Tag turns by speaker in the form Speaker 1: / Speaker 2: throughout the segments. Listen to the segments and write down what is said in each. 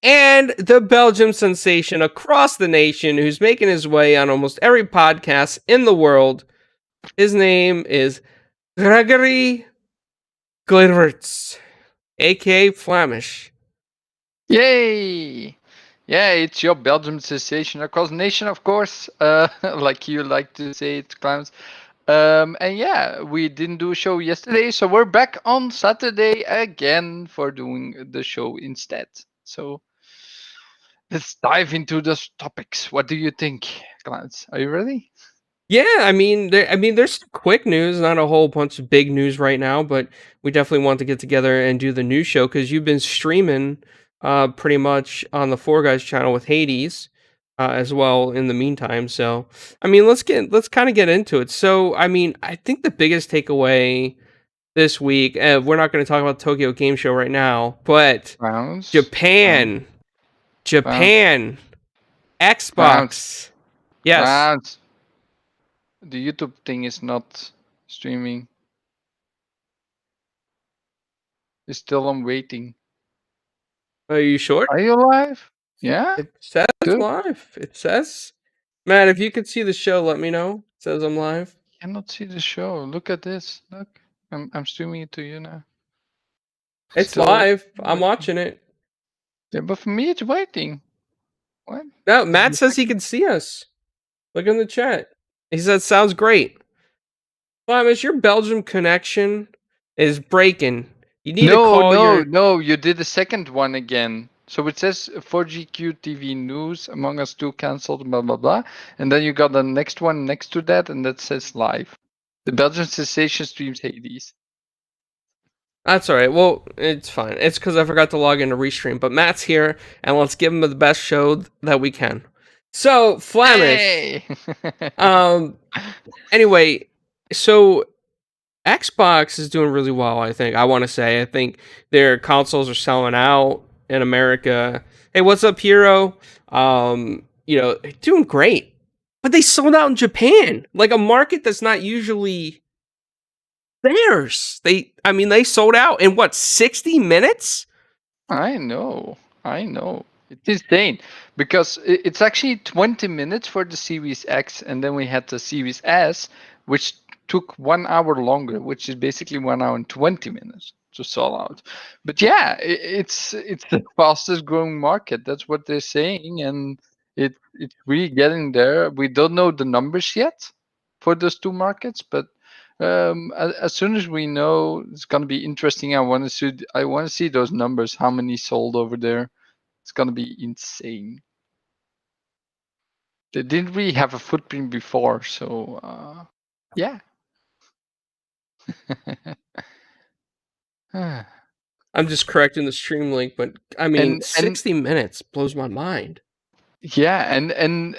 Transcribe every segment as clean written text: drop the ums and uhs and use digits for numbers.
Speaker 1: and the Belgium sensation across the nation who's making his way on almost every podcast in the world. His name is Gregory Glittertz, aka Flamish.
Speaker 2: Yay! Yeah, it's your Belgium sensation across the nation, of course. Like you like to say it, Clownz. And yeah, we didn't do a show yesterday, so we're back on Saturday again for doing the show instead. So let's dive into those topics. What do you think, Clownz? Are you ready?
Speaker 1: Yeah, there's some quick news, not a whole bunch of big news right now, but we definitely want to get together and do the news show because you've been streaming pretty much on the Four Guys channel with Hades as well in the meantime. So, let's kind of get into it. So, I think the biggest takeaway this week, we're not going to talk about the Tokyo Game Show right now, but
Speaker 2: Clownz?
Speaker 1: Japan,
Speaker 2: Clownz? Clownz?
Speaker 1: Xbox. Yes.
Speaker 2: Clownz? The YouTube thing is not streaming. It's still on waiting.
Speaker 1: Are you sure?
Speaker 2: Are you live? Yeah?
Speaker 1: It says
Speaker 2: Good.
Speaker 1: live. It says, Matt, if you could see the show, let me know. It says I'm live.
Speaker 2: Cannot see the show. Look at this. Look. I'm streaming it to you now.
Speaker 1: It's
Speaker 2: Still
Speaker 1: live. I'm
Speaker 2: waiting.
Speaker 1: watching it.
Speaker 2: Yeah, but for me it's waiting. What?
Speaker 1: No, Matt says he can see us. Look in the chat. He says sounds great. Flamish, your Belgium connection is breaking. You need to call your.
Speaker 2: No, you did the second one again. So it says 4GQ TV news, Among Us 2 cancelled, blah blah blah. And then you got the next one next to that, and that says live. The Belgian Sensation streams Hades.
Speaker 1: That's all right. Well, it's fine. It's because I forgot to log in to restream. But Matt's here, and let's give him the best show that we can. So, Flamish.
Speaker 2: Hey!
Speaker 1: Anyway, so Xbox is doing really well, I think. I want to say. I think their consoles are selling out in America. Hey, what's up, Hero? Doing great. But they sold out in Japan, like a market that's not usually theirs. They sold out in what, 60 minutes?
Speaker 2: I know. It's insane because it's actually 20 minutes for the Series X, and then we had the Series S, which took 1 hour longer, which is basically 1 hour and 20 minutes to sell out. But yeah, it's the fastest growing market. That's what they're saying, and it's really getting there. We don't know the numbers yet for those two markets, but as soon as we know, it's gonna be interesting. I want to see those numbers. How many sold over there? It's gonna be insane. They didn't really have a footprint before, so yeah.
Speaker 1: I'm just correcting the stream link, but 60 minutes blows my mind.
Speaker 2: Yeah, and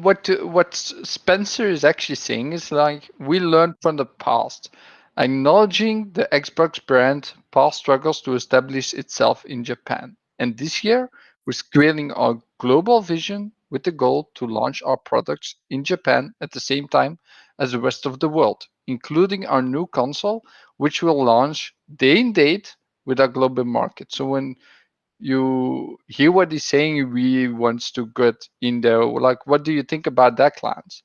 Speaker 2: what Spencer is actually saying is like we learned from the past, acknowledging the Xbox brand past struggles to establish itself in Japan. And this year, we're scaling our global vision with the goal to launch our products in Japan at the same time as the rest of the world, including our new console, which will launch day and date with our global market. So when you hear what he's saying, he really wants to get in there. Like, what do you think about that, Clownz?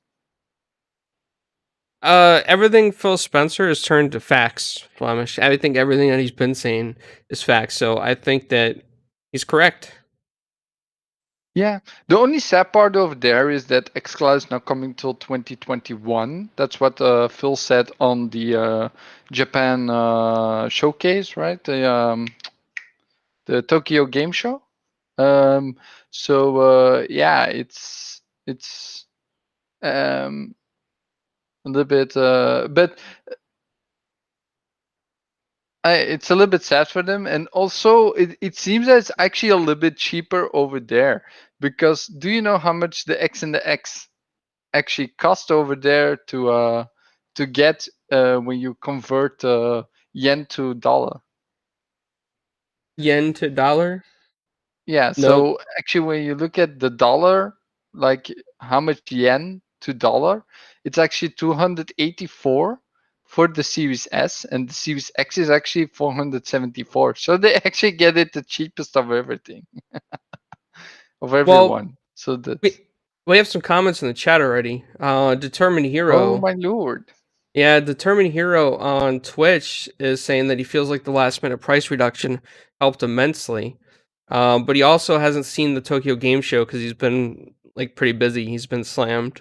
Speaker 1: Everything Phil Spencer has turned to facts, Flemish. I think everything that he's been saying is facts. So I think that he's correct.
Speaker 2: Yeah. The only sad part over there is that xCloud is not coming till 2021. That's what Phil said on the Japan showcase, right? The Tokyo Game Show. Yeah, it's a little bit, but it's a little bit sad for them, and also it seems that it's actually a little bit cheaper over there. Because do you know how much the X and the X actually cost over there to get when you convert yen to dollar?
Speaker 1: Yen to dollar?
Speaker 2: Yeah.
Speaker 1: Nope.
Speaker 2: So actually, when you look at the dollar, like how much yen to dollar, it's actually 284 for the Series S, and the Series X is actually 474. So they actually get it the cheapest of everything. of
Speaker 1: Well,
Speaker 2: everyone. So that's,
Speaker 1: we we have some comments in the chat already. Determined
Speaker 2: oh
Speaker 1: Hero.
Speaker 2: my lord.
Speaker 1: Yeah, Determined Hero on Twitch is saying that he feels like the last minute price reduction helped immensely. But he also hasn't seen the Tokyo Game Show because he's been like pretty busy. He's been slammed.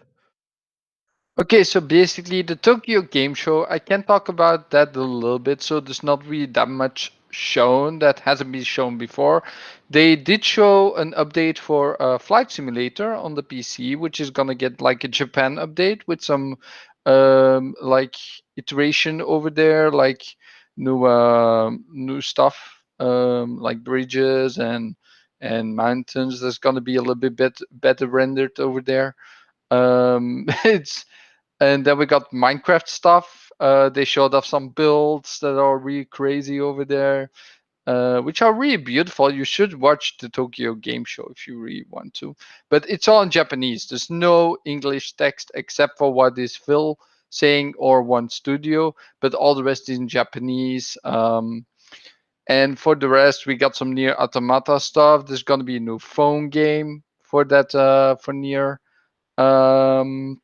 Speaker 2: Okay, so basically the Tokyo Game Show, I can talk about that a little bit. So there's not really that much shown that hasn't been shown before. They did show an update for Flight Simulator on the PC, which is gonna get like a Japan update with some like iteration over there, like new stuff, like bridges and mountains. There's gonna be a little bit better rendered over there. It's and then we got Minecraft stuff. They showed off some builds that are really crazy over there, which are really beautiful. You should watch the Tokyo Game Show if you really want to. But it's all in Japanese. There's no English text except for what is Phil saying or one studio, but all the rest is in Japanese. And for the rest, we got some Near Automata stuff. There's gonna be a new phone game for that for Near. Um,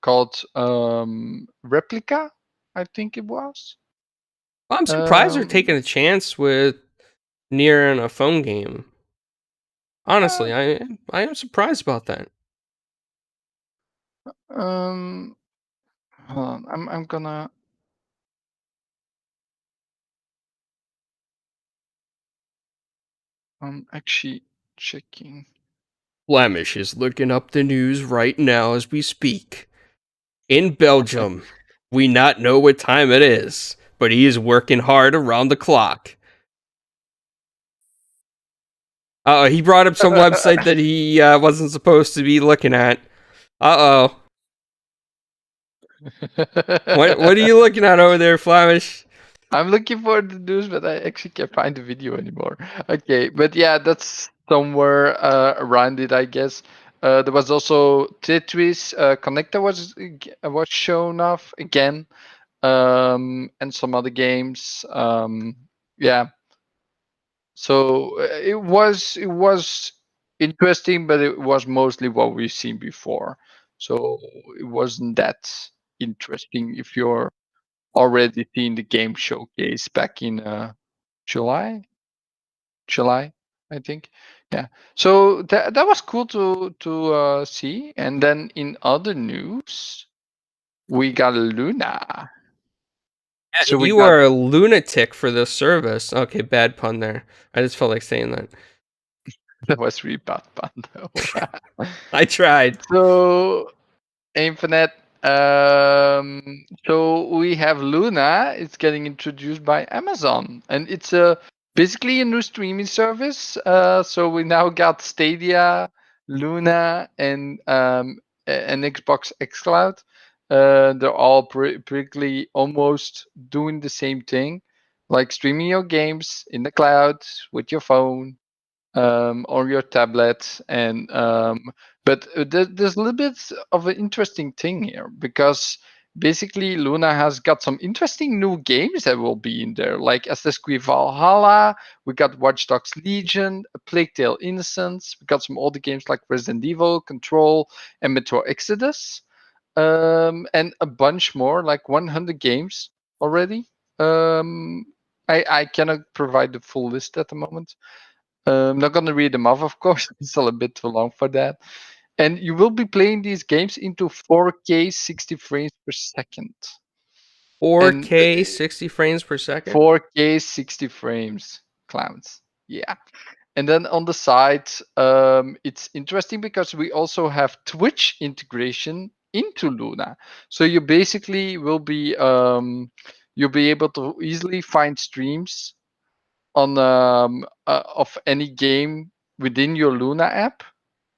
Speaker 2: called Replica, I think it was.
Speaker 1: Well, I'm surprised they're
Speaker 2: Um,
Speaker 1: taking a chance with Nier in a phone game.
Speaker 2: uh,
Speaker 1: Honestly, I am surprised about that.
Speaker 2: um, hold on, I'm gonna. I'm actually checking.
Speaker 1: Flamish is looking up the news right now as we speak. In Belgium, we not know what time it is, but he is working hard around the clock. He brought up some website that he wasn't supposed to be looking at. Uh-oh. What are you looking at over there, Flamish?
Speaker 2: I'm looking for the news, but I actually can't find the video anymore. Okay, but yeah, that's somewhere around it, I guess. There was also Tetris Connector was shown off again, and some other games. Yeah, so it was interesting, but it was mostly what we've seen before. So it wasn't that interesting if you're already seen the game showcase back in July, July, I think. Yeah. So that was cool to see. And then in other news, we got Luna. So we
Speaker 1: You
Speaker 2: got
Speaker 1: are a lunatic for this service. Okay, bad pun there. I just felt like saying that.
Speaker 2: that was really bad fun though.
Speaker 1: I tried.
Speaker 2: So Infinite. So we have Luna. It's getting introduced by Amazon, and it's a basically a new streaming service. So we now got Stadia, Luna, and an Xbox xCloud. They're all practically almost doing the same thing, like streaming your games in the cloud with your phone or your tablet but there's a little bit of an interesting thing here because basically Luna has got some interesting new games that will be in there, like Assassin's Creed Valhalla. We got Watch Dogs Legion, A Plague Tale Innocence. We got some older games like Resident Evil, Control, and Metro Exodus, and a bunch more, like 100 games already. um, I cannot provide the full list at the moment. I'm not going to read them off, of course. It's still a bit too long for that. And you will be playing these games into 4K 60 frames per second. And
Speaker 1: 4K 60 frames per second?
Speaker 2: 4K 60 frames, Clownz. Yeah. And then on the side, it's interesting because we also have Twitch integration into Luna. So you basically will be you'll be able to easily find streams on of any game within your Luna app.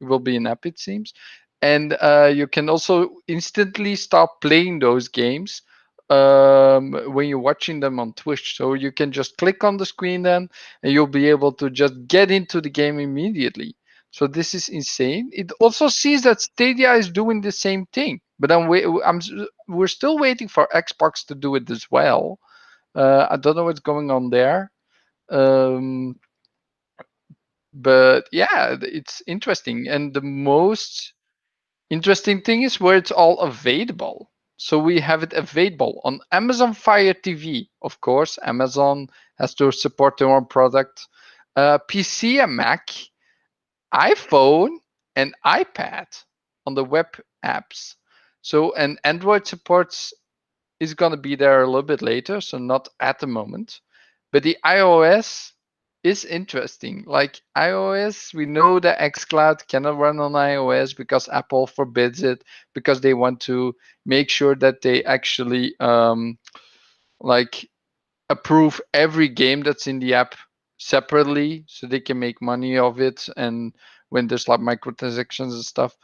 Speaker 2: It will be an app, it seems, and you can also instantly stop playing those games when you're watching them on Twitch. So you can just click on the screen then, and you'll be able to just get into the game immediately. So this is insane. It also sees that Stadia is doing the same thing, but we're still waiting for Xbox to do it as well. I don't know what's going on there. Um, But yeah, it's interesting. And the most interesting thing is where it's all available. So we have it available on Amazon Fire TV. Of course, Amazon has to support their own product. PC and Mac, iPhone, and iPad on the web apps. So, and Android supports is going to be there a little bit later, so not at the moment. But the iOS is interesting. Like iOS, we know that xCloud cannot run on iOS because Apple forbids it, because they want to make sure that they actually like approve every game that's in the app separately so they can make money of it. And when there's like microtransactions and stuff,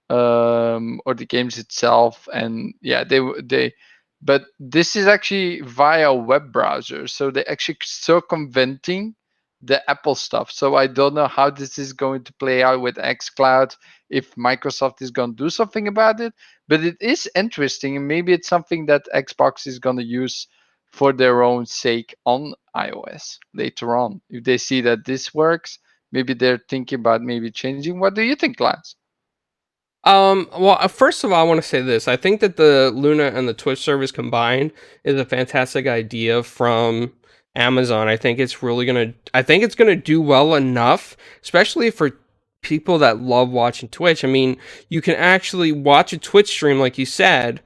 Speaker 2: or the games itself. And yeah, they but this is actually via web browser, so they're actually circumventing the Apple stuff. So I don't know how this is going to play out with xCloud, if Microsoft is going to do something about it. But it is interesting, and maybe it's something that Xbox is going to use for their own sake on iOS later on. If they see that this works, maybe they're thinking about maybe changing. What do you think, Lance?
Speaker 1: Well, first of all, I want to say this. I think that the Luna and the Twitch service combined is a fantastic idea from Amazon. I think it's gonna do well enough, especially for people that love watching Twitch. I mean, you can actually watch a Twitch stream, like you said,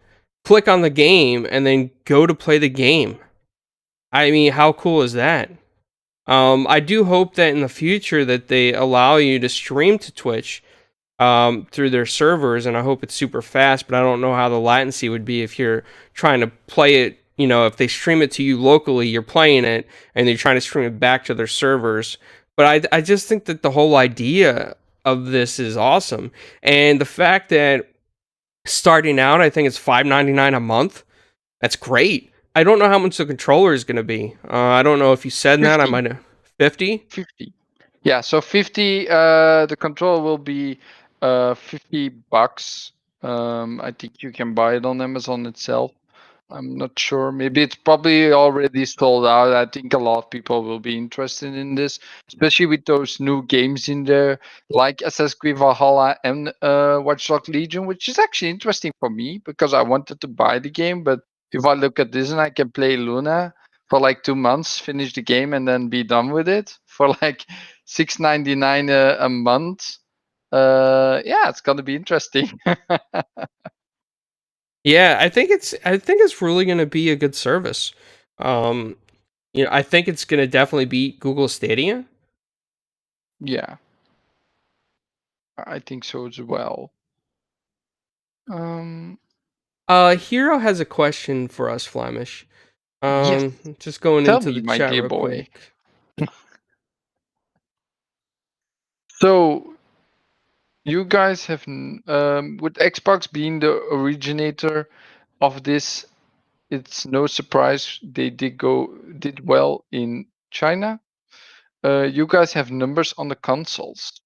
Speaker 1: click on the game, and then go to play the game. I mean, how cool is that? I do hope that in the future that they allow you to stream to Twitch through their servers, and I hope it's super fast. But I don't know how the latency would be if you're trying to play it. You know, if they stream it to you locally, you're playing it, and they're trying to stream it back to their servers. But I just think that the whole idea of this is awesome, and the fact that starting out, I think it's $5.99 a month. That's great. I don't know how much the controller is going to be. I don't know if you said that. I
Speaker 2: 50.
Speaker 1: might have 50.
Speaker 2: 50. Yeah, so 50, the controller will be $50. I think you can buy it on Amazon itself. I'm not sure. Maybe it's probably already sold out. I think a lot of people will be interested in this, especially with those new games in there, like Assassin's Creed Valhalla and Watch Dogs Legion, which is actually interesting for me because I wanted to buy the game. But if I look at this and I can play Luna for like 2 months, finish the game, and then be done with it for like $6.99 a month, yeah, it's gonna be interesting.
Speaker 1: Yeah, I think it's really going to be a good service. Um, I think it's going to definitely beat Google Stadia.
Speaker 2: Yeah, I think so as well. Um,
Speaker 1: Hero has a question for us, Flamish.
Speaker 2: yes,
Speaker 1: Just going
Speaker 2: tell
Speaker 1: into
Speaker 2: me,
Speaker 1: the
Speaker 2: my
Speaker 1: chat
Speaker 2: dear
Speaker 1: real
Speaker 2: boy.
Speaker 1: quick.
Speaker 2: So you guys have, with Xbox being the originator of this, it's no surprise they did well in China. You guys have numbers on the consoles.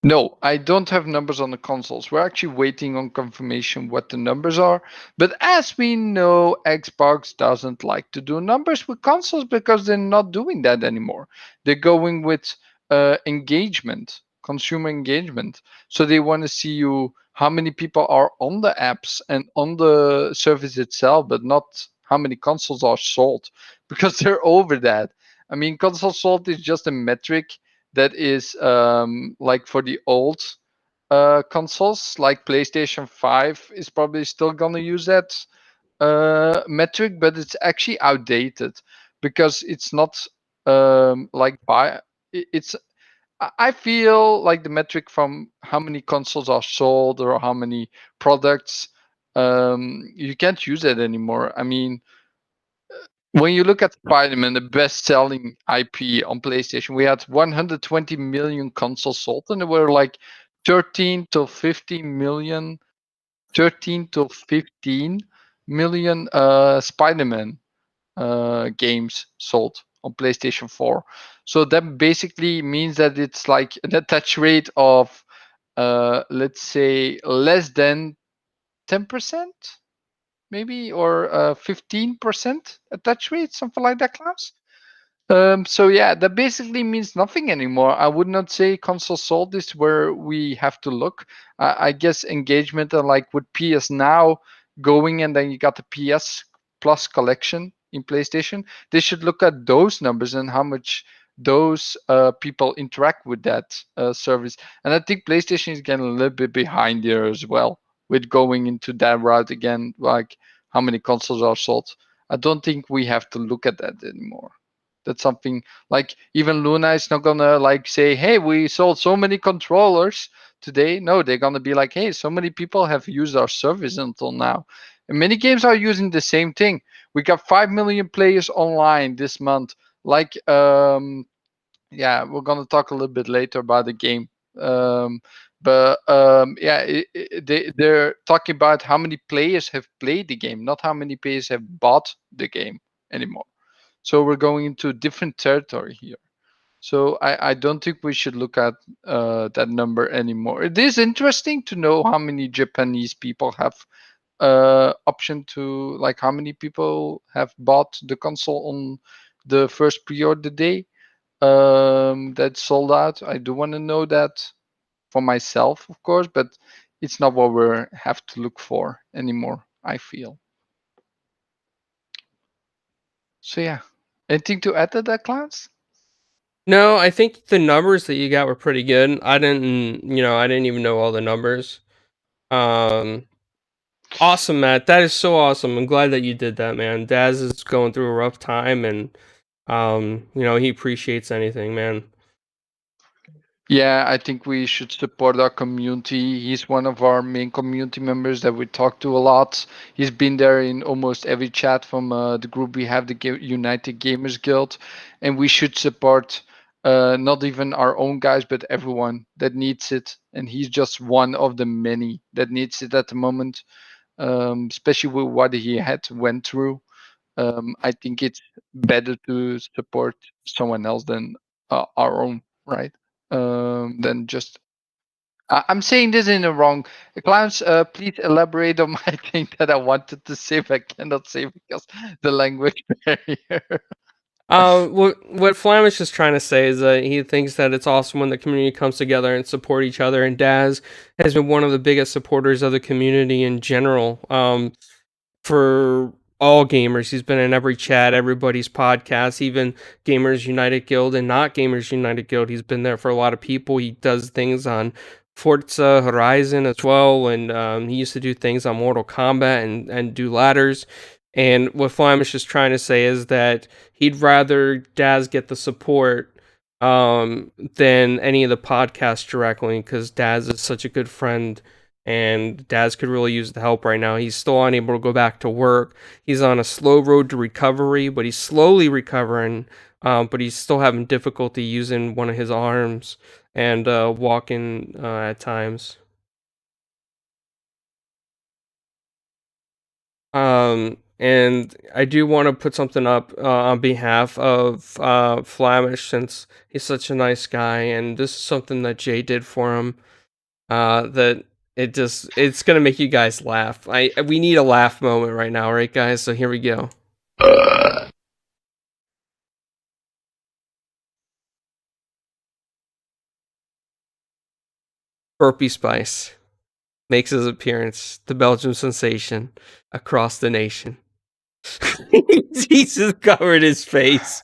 Speaker 2: No, I don't have numbers on the consoles. We're actually waiting on confirmation what the numbers are. But as we know, Xbox doesn't like to do numbers with consoles because they're not doing that anymore. They're going with engagement, consumer engagement. So they want to see you how many people are on the apps and on the service itself, but not how many consoles are sold because they're over that. I mean, console sold is just a metric that is like for the old consoles, like PlayStation 5 is probably still gonna use that metric, but it's actually outdated because it's not like it's. I feel like the metric from how many consoles are sold or how many products, you can't use that anymore. I mean, when you look at Spider-Man, the best-selling IP on PlayStation, we had 120 million consoles sold, and there were like 13 to 15 million, 13 to 15 million Spider-Man games sold on PlayStation 4. So that basically means that it's like an attach rate of, let's say, less than 10%, maybe, or 15% attach rate, something like that, Klaus. So yeah, that basically means nothing anymore. I would not say console sold is where we have to look. I guess engagement, like with PS Now going, and then you got the PS Plus collection in PlayStation. They should look at those numbers and how much those people interact with that service. And I think PlayStation is getting a little bit behind there as well with going into that route again, like how many consoles are sold. I don't think we have to look at that anymore. That's something like even Luna is not gonna like say, "Hey, we sold so many controllers today." No, they're gonna be like, "Hey, so many people have used our service until now." And many games are using the same thing. We got 5 million players online this month. Like, yeah, we're gonna talk a little bit later about the game. But yeah, they're talking about how many players have played the game, not how many players have bought the game anymore. So we're going into different territory here. So I don't think we should look at that number anymore. It is interesting to know how many Japanese people have option to, like, how many people have bought the console on the first pre-order day that sold out. I do want to know that for myself, of course, but it's not what we have to look for anymore, I feel. So yeah, anything to add to that, Clownz?
Speaker 1: No, I think the numbers that you got were pretty good. I didn't even know all the numbers. Um, Awesome, Matt. That is so awesome. I'm glad that you did that, man. Daz is going through a rough time, and he appreciates anything, man.
Speaker 2: Yeah, I think we should support our community. He's one of our main community members that we talk to a lot. He's been there in almost every chat from the group we have, the United Gamers Guild, and we should support not even our own guys, but everyone that needs it. And he's just one of the many that needs it at the moment, especially with what he had went through. I think it's better to support someone else than our own, right? Than just. I'm saying this in the wrong. Clowns, please elaborate on my thing that I wanted to say, but I cannot say because the language barrier.
Speaker 1: What Flamish is trying to say is that he thinks that it's awesome when the community comes together and support each other, and Daz has been one of the biggest supporters of the community in general. For all gamers. He's been in every chat, everybody's podcast, even Gamers United Guild and not Gamers United Guild. He's been there for a lot of people. He does things on Forza Horizon as well, and he used to do things on Mortal Kombat and do ladders. And what Flamish is trying to say is that he'd rather Daz get the support than any of the podcasts directly, because Daz is such a good friend and Daz could really use the help right now. He's still unable to go back to work. He's on a slow road to recovery, but he's slowly recovering. But he's still having difficulty using one of his arms and walking at times. And I do want to put something up on behalf of Flamish, since he's such a nice guy, and this is something that Jay did for him. That it's gonna make you guys laugh. We need a laugh moment right now, right, guys? So here we go. Burpee Spice makes his appearance, the Belgium sensation, across the nation. Jesus covered his face.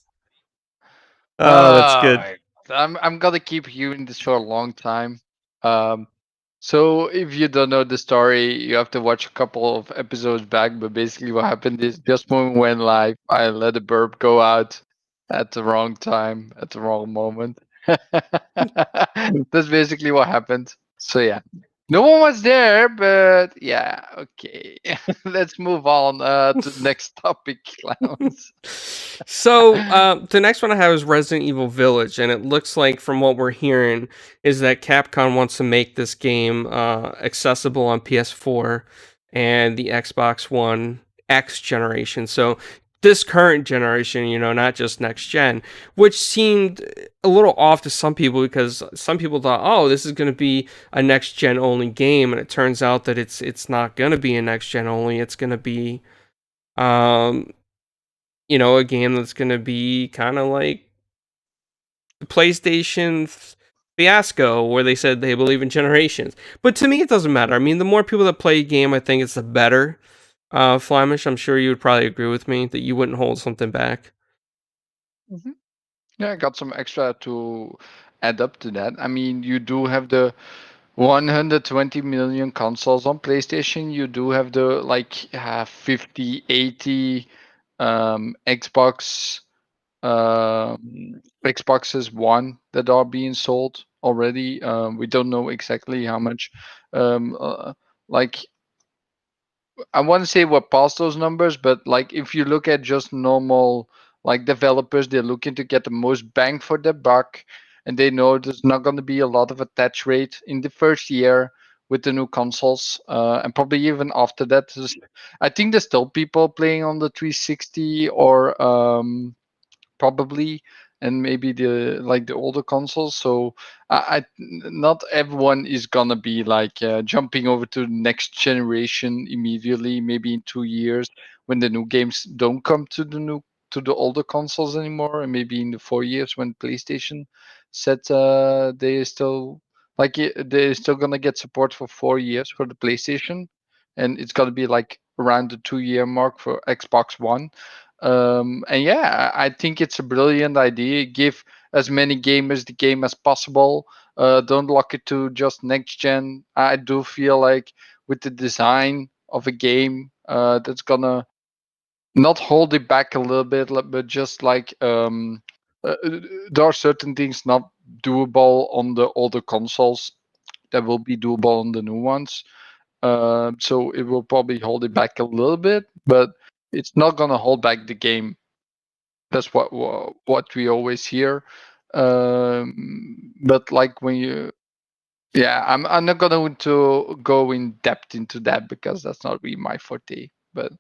Speaker 1: Oh, that's good.
Speaker 2: I'm gonna keep hearing this for a long time. Um, so if you don't know the story, you have to watch a couple of episodes back. But basically, what happened is just when we went live, I let a burp go out at the wrong time, at the wrong moment. That's basically what happened. So yeah, no one was there, but yeah, okay. Let's move on to the next topic, Clowns.
Speaker 1: So the next one I have is Resident Evil Village, and it looks like, from what we're hearing, is that Capcom wants to make this game accessible on PS4 and the Xbox One X generation. So this current generation, not just next gen, which seemed a little off to some people, because some people thought, oh, this is going to be a next gen only game, and it turns out that it's not going to be a next gen only. It's going to be um a game that's gonna be kinda like the PlayStation fiasco where they said they believe in generations. But to me, it doesn't matter. I mean, the more people that play a game, I think it's the better. Flamish, I'm sure you would probably agree with me that you wouldn't hold something back.
Speaker 2: Mhm. Yeah, I got some extra to add up to that. I mean, you do have the 120 million consoles on PlayStation. You do have the like 50, 80 Xbox Xboxes One that are being sold already. We don't know exactly how much. Um, uh, like I want to say what past those numbers, but like if you look at just normal like developers, they're looking to get the most bang for their buck, and they know there's not going to be a lot of attach rate in the first year with the new consoles, and probably even after that. I think there's still people playing on the 360 or probably, and maybe the like the older consoles. So not everyone is gonna be like jumping over to the next generation immediately. Maybe in 2 years when the new games don't come to the older consoles anymore, and maybe in the 4 years when PlayStation said they still they're still gonna get support for 4 years for the PlayStation, and it's gonna be like around the 2 year mark for Xbox One. And yeah, I think it's a brilliant idea. Give as many gamers the game as possible. Don't lock it to just next gen. I do feel like with the design of a game, that's gonna not hold it back a little bit, but just like there are certain things not doable on the older consoles that will be doable on the new ones. So it will probably hold it back a little bit, but it's not gonna hold back the game. That's what we always hear. But like when you, yeah, I'm not going to go in depth into that because that's not really my forte. But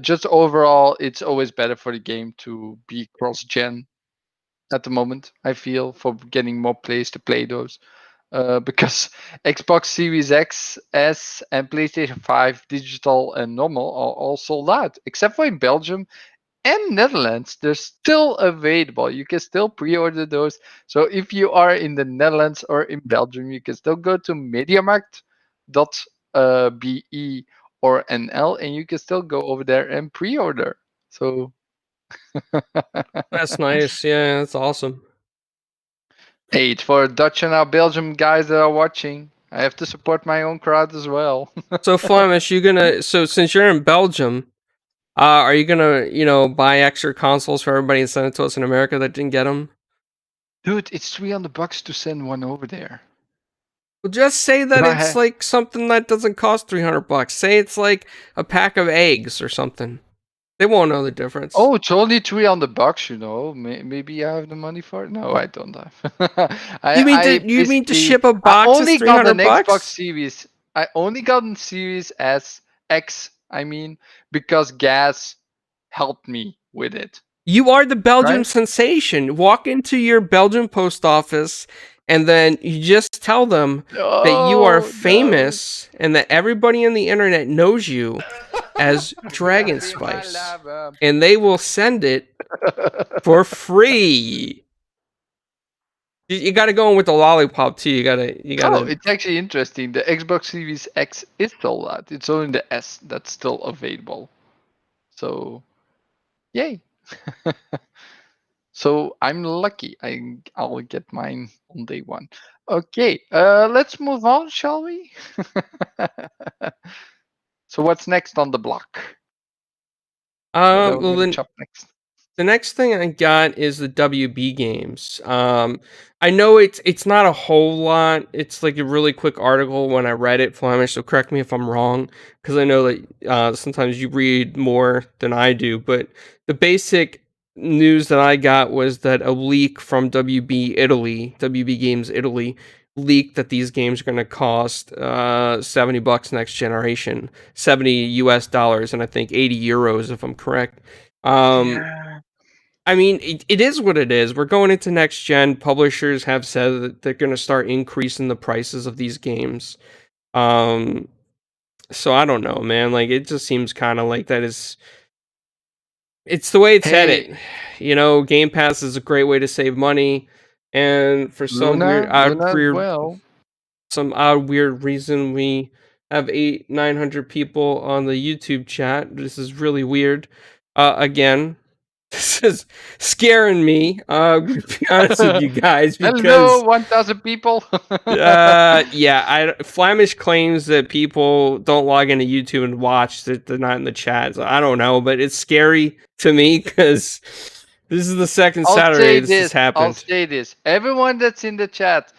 Speaker 2: just overall, it's always better for the game to be cross-gen at the moment. I feel for getting more players to play those. Because Xbox Series X, S, and PlayStation 5 digital and normal are all sold out, except for in Belgium and Netherlands. They're still available. You can still pre-order those. So if you are in the Netherlands or in Belgium, you can still go to mediamarkt.be or NL, and you can still go over there and pre-order. So
Speaker 1: That's nice. Yeah, that's awesome.
Speaker 2: eight for Dutch and our Belgium guys that are watching. I have to support my own crowd as well.
Speaker 1: So Flemish, so since you're in Belgium, are you gonna, buy extra consoles for everybody and send it to us in America that didn't get them?
Speaker 2: Dude, it's $300 to send one over there.
Speaker 1: Well, just say
Speaker 2: If
Speaker 1: that
Speaker 2: I
Speaker 1: it's
Speaker 2: had
Speaker 1: like something that doesn't cost $300. Say it's like a pack of eggs or something. They won't know the difference.
Speaker 2: Oh, it's only $300, you know. Maybe I have the money for it. No, I don't have. I
Speaker 1: You mean to
Speaker 2: basically
Speaker 1: ship a
Speaker 2: I
Speaker 1: box is
Speaker 2: only
Speaker 1: three
Speaker 2: got an
Speaker 1: hundred
Speaker 2: Xbox
Speaker 1: bucks?
Speaker 2: Series. I only got an Series S X. I mean, because gas helped me with it,
Speaker 1: You are the Belgium
Speaker 2: right?
Speaker 1: sensation. Walk into your Belgian post office and then you just tell them that you are
Speaker 2: No, no.
Speaker 1: famous and that everybody on the internet knows you as Dragon
Speaker 2: Viva
Speaker 1: Spice.
Speaker 2: la
Speaker 1: And they will send it for free. You got to go in with the lollipop too. You got
Speaker 2: Oh,
Speaker 1: to.
Speaker 2: it's actually interesting. The Xbox Series X is sold out. It's only the S that's still available. So, yay. So I'm lucky. I'll get mine on day one. Okay, let's move on, shall we? So what's next on the block? What are we
Speaker 1: Well
Speaker 2: gonna
Speaker 1: then
Speaker 2: chop next?
Speaker 1: the next thing I got is the WB games. I know it's not a whole lot. It's like a really quick article when I read it, Flemish. So correct me if I'm wrong, because I know that sometimes you read more than I do. But the basic news that I got was that a leak from WB Games Italy, leaked that these games are going to cost $70 next generation, $70 US, and I think €80 if I'm correct. Um,
Speaker 2: Yeah.
Speaker 1: I mean, it is what it is. We're going into next gen. Publishers have said that they're going to start increasing the prices of these games. Um, so I don't know, man. Like, it just seems kind of like that is It's the way it's
Speaker 2: Hey,
Speaker 1: headed. You know, Game Pass is a great way to save money, and for
Speaker 2: Luna as well.
Speaker 1: some odd weird reason, we have 900 people on the YouTube chat. This is really weird. Again, this is scaring me. I'm gonna be honest with you guys
Speaker 2: Hello,
Speaker 1: because
Speaker 2: 1,000 people.
Speaker 1: yeah, Flamish claims that people don't log into YouTube and watch, that they're not in the chat. So I don't know, but it's scary to me because this is the second
Speaker 2: I'll
Speaker 1: Saturday
Speaker 2: say
Speaker 1: this has
Speaker 2: this. I'll
Speaker 1: happened.
Speaker 2: say this. Everyone that's in the chat,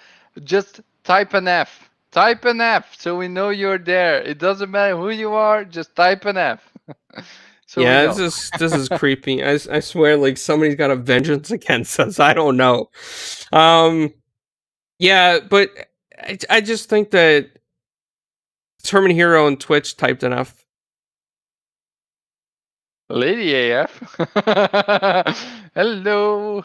Speaker 2: just type an F. Type an F so we know you're there. It doesn't matter who you are, just type an F. So we
Speaker 1: Yeah,
Speaker 2: know.
Speaker 1: this is creepy. I swear, like somebody's got a vengeance against us. I don't know. Um, yeah, but I just think that Tournament Hero and Twitch typed enough.
Speaker 2: Lady AF. Hello.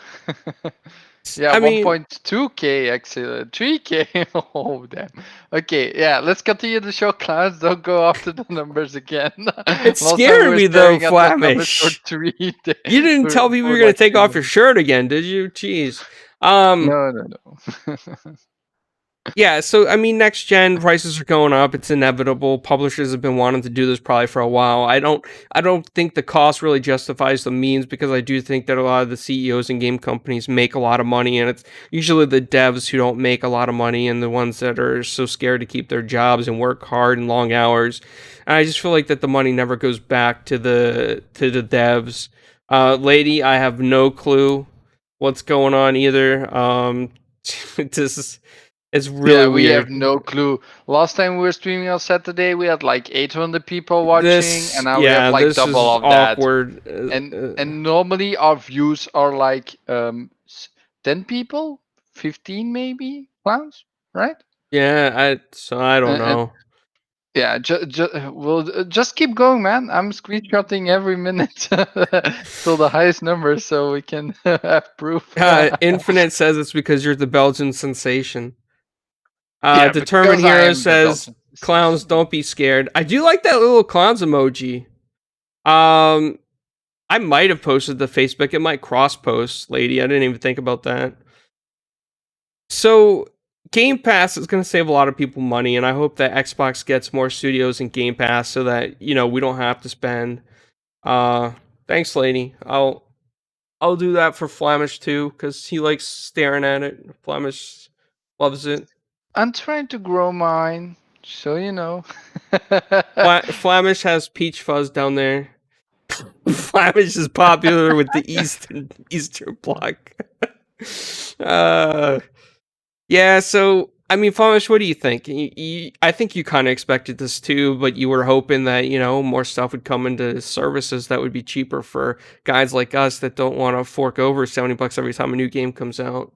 Speaker 2: Yeah,
Speaker 1: I mean,
Speaker 2: 1.2k actually, 3k. Oh damn. Okay, yeah, let's continue the show, Clowns. Don't go after the numbers again.
Speaker 1: it's
Speaker 2: Last time we
Speaker 1: scaring
Speaker 2: were
Speaker 1: me though,
Speaker 2: staring at those numbers for
Speaker 1: Flamish. You didn't tell people you
Speaker 2: for
Speaker 1: were gonna
Speaker 2: like
Speaker 1: take
Speaker 2: 3
Speaker 1: off your
Speaker 2: minutes.
Speaker 1: shirt again, did you? Jeez. Um,
Speaker 2: No, no, no.
Speaker 1: Yeah, so I mean, next gen prices are going up. It's inevitable. Publishers have been wanting to do this probably for a while. I don't think the cost really justifies the means, because I do think that a lot of the CEOs and game companies make a lot of money, and it's usually the devs who don't make a lot of money and the ones that are so scared to keep their jobs and work hard and long hours. And I just feel like that the money never goes back to the devs. Lady, I have no clue what's going on either. This is it's really
Speaker 2: Yeah, we have
Speaker 1: weird.
Speaker 2: no clue. Last time we were streaming on Saturday, we had like 800 people watching, and
Speaker 1: This,
Speaker 2: now we have
Speaker 1: yeah,
Speaker 2: like
Speaker 1: this
Speaker 2: double
Speaker 1: is
Speaker 2: of that.
Speaker 1: awkward.
Speaker 2: And normally our views are like 10 people, 15 maybe, Clowns, right?
Speaker 1: Yeah, I don't
Speaker 2: And
Speaker 1: know.
Speaker 2: yeah, just keep going, man. I'm screenshotting every minute till the highest number so we can have proof.
Speaker 1: Infinite says it's because you're the Belgian sensation.
Speaker 2: Yeah,
Speaker 1: Determined
Speaker 2: because I
Speaker 1: Hero
Speaker 2: am the
Speaker 1: says
Speaker 2: Belgian
Speaker 1: clowns,
Speaker 2: sensation.
Speaker 1: don't be scared. I do like that little clowns emoji. Um, I might have posted the Facebook. It might cross post, lady. I didn't even think about that. So Game Pass is going to save a lot of people money, and I hope that Xbox gets more studios in Game Pass so that we don't have to spend. Uh, Thanks, lady. I'll do that for Flamish too, because he likes staring at it. Flamish loves it.
Speaker 2: I'm trying to grow mine, so you know.
Speaker 1: Flamish has peach fuzz down there. Flamish is popular with the Eastern Bloc. uh, yeah. So I mean, Flamish, what do you think? I think you kind of expected this too, but you were hoping that more stuff would come into services that would be cheaper for guys like us that don't want to fork over $70 every time a new game comes out.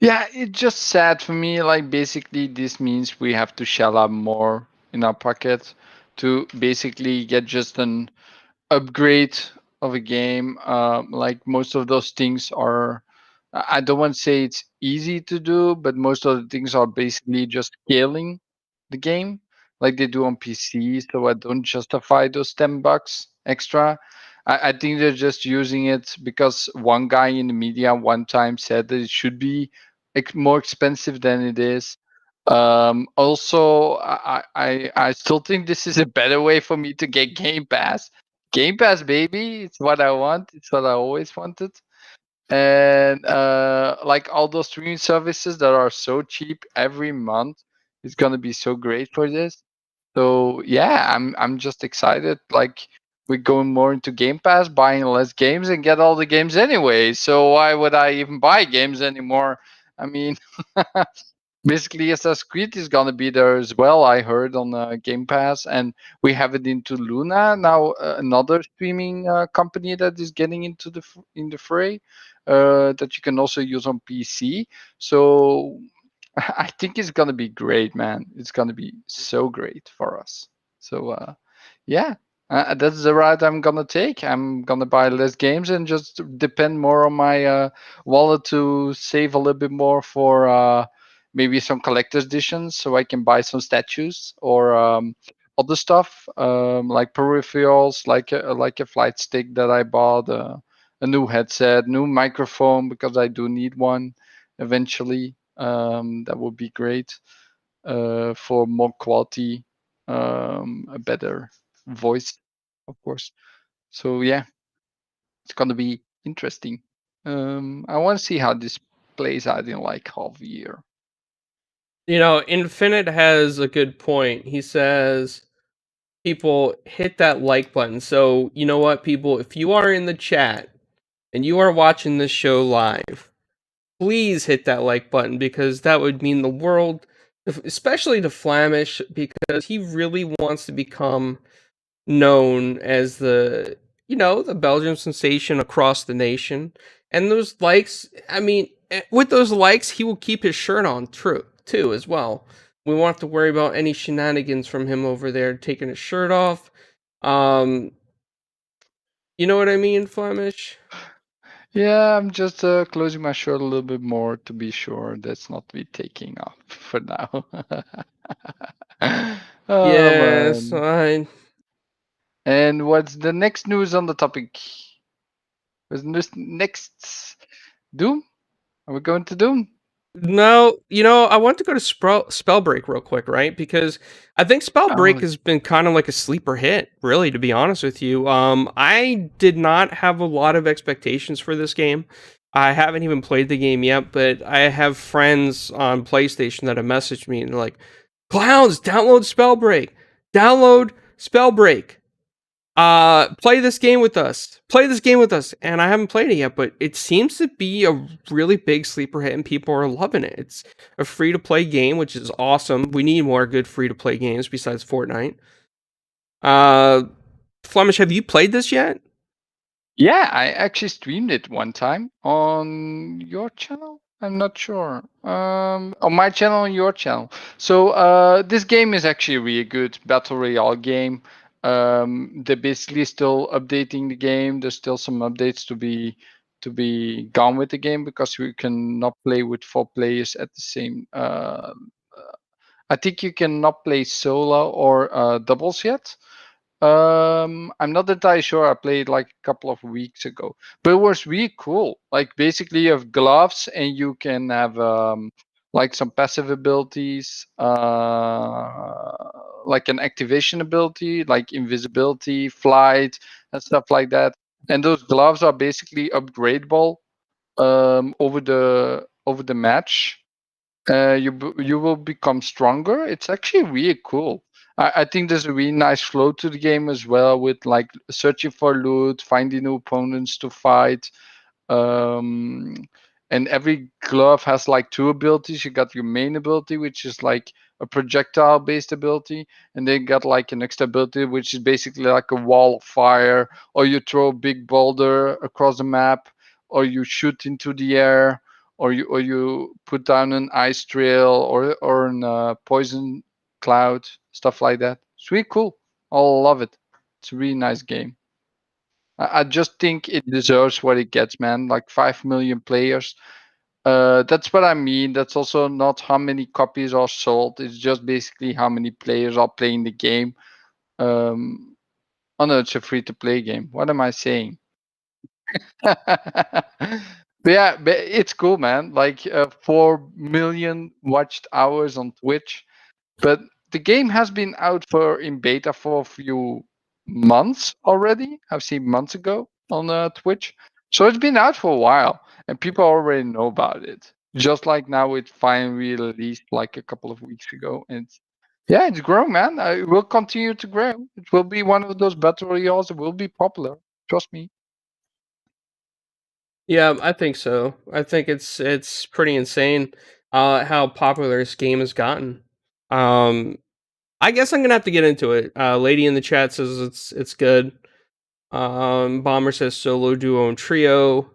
Speaker 2: Yeah, it's just sad for me. Like, basically, this means we have to shell out more in our pocket to basically get just an upgrade of a game. Like, most of those things are, I don't want to say it's easy to do, but most of the things are basically just scaling the game like they do on PC. So I don't justify those $10 extra. I think they're just using it because one guy in the media one time said that it should be more expensive than it is. Also, I still think this is a better way for me to get Game Pass. Game Pass, baby, it's what I want. It's what I always wanted. And like all those streaming services that are so cheap every month, it's gonna be so great for this. So yeah, I'm just excited. Like, we're going more into Game Pass, buying less games, and get all the games anyway. So why would I even buy games anymore? I mean, basically, Assassin's Creed is gonna be there as well. I heard on Game Pass, and we have it into Luna now. Another streaming company that is getting into in the fray, that you can also use on PC. So I think it's gonna be great, man. It's gonna be so great for us. So yeah, that's the route I'm gonna take. I'm gonna buy less games and just depend more on my wallet to save a little bit more for maybe some collector's editions, so I can buy some statues or other stuff, like peripherals, like a flight stick that I bought, a new headset, new microphone because I do need one eventually. That would be great for more quality, a better voice, of course. So yeah, it's gonna be interesting. I want to see how this plays out in like half a year.
Speaker 1: You know, Infinite has a good point. He says, people hit that like button. So, you know what, people, if you are in the chat and you are watching this show live, please hit that like button because that would mean the world, especially to Flamish, because he really wants to become known as the, the Belgium sensation across the nation. And those likes, I mean, with those likes, he will keep his shirt on too as well. We won't have to worry about any shenanigans from him over there taking his shirt off. Um, you know what I mean, Flemish?
Speaker 2: Yeah, I'm just closing my shirt a little bit more to be sure that's not me taking off for now. Oh
Speaker 1: Yes,
Speaker 2: man.
Speaker 1: I
Speaker 2: And what's the next news on the topic? What's this next? Doom? Are we going to Doom?
Speaker 1: No, I want to go to Spellbreak real quick, right? Because I think Spellbreak
Speaker 2: Oh,
Speaker 1: has been kind of like a sleeper hit, really, to be honest with you. I did not have a lot of expectations for this game. I haven't even played the game yet, but I have friends on PlayStation that have messaged me and they're like, "Clownz, download Spellbreak. Download Spellbreak. Play this game with us. Play this game with us." And I haven't played it yet, but it seems to be a really big sleeper hit and people are loving it. It's a free to play game, which is awesome. We need more good free to play games besides Fortnite. Uh Flemish, have you played this yet?
Speaker 2: yeah, I actually streamed it one time on your channel. I'm not sure. On my channel, on your channel. So this game is actually a really good battle royale game. They're basically still updating the game. There's still some updates to be gone with the game because we cannot play with 4 players at the same. I think you cannot play solo or doubles yet. I'm not entirely sure. I played like a couple of weeks ago, but it was really cool. Like basically, you have gloves and you can have like some passive abilities, like an activation ability, like invisibility, flight, and stuff like that. And those gloves are basically upgradable over the match. You will become stronger. It's actually really cool. I think there's a really nice flow to the game as well, with like searching for loot, finding new opponents to fight. Um, and every glove has like 2 abilities. You got your main ability, which is like a projectile based ability, and then you got like an extra ability, which is basically like a wall of fire, or you throw a big boulder across the map, or you shoot into the air, or you put down an ice trail, or an poison cloud, stuff like that. It's really cool. I love it. It's a really nice game. I just think it deserves what it gets, man. Like 5 million players. That's what I mean. That's also not how many copies are sold. It's just basically how many players are playing the game. Oh no, it's a free-to-play game. What am I saying? But yeah, but it's cool, man. Like 4 million watched hours on Twitch. But the game has been out for in beta for a few months already. I've seen months ago on Twitch. So it's been out for a while and people already know about it. Just like now it finally released like a couple of weeks ago. And yeah, it's growing, man. It will continue to grow. It will be one of those battle royales that will be popular. Trust me.
Speaker 1: Yeah, I think so. I think it's pretty insane how popular this game has gotten. Um I guess I'm gonna have to get into it. Lady in the chat says it's good. Bomber says solo, duo, and trio.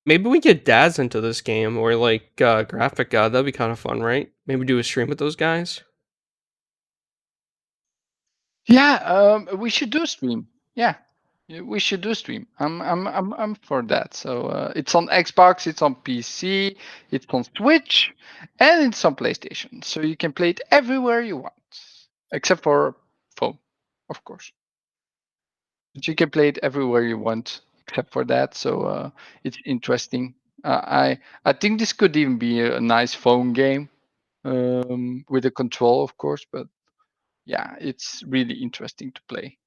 Speaker 1: Maybe we get Daz into this game or like Graphic God. That'd be kind of fun, right? Maybe do a stream with those guys.
Speaker 2: Yeah, we should do a stream. Yeah, we should do a stream. I'm for that. So it's on Xbox, it's on PC, it's on Switch, and it's on PlayStation. So you can play it everywhere you want. except for phone, of course. But you can play it everywhere you want, except for that. So it's interesting. I think this could even be a nice phone game with a control, of course. But yeah, it's really interesting to play.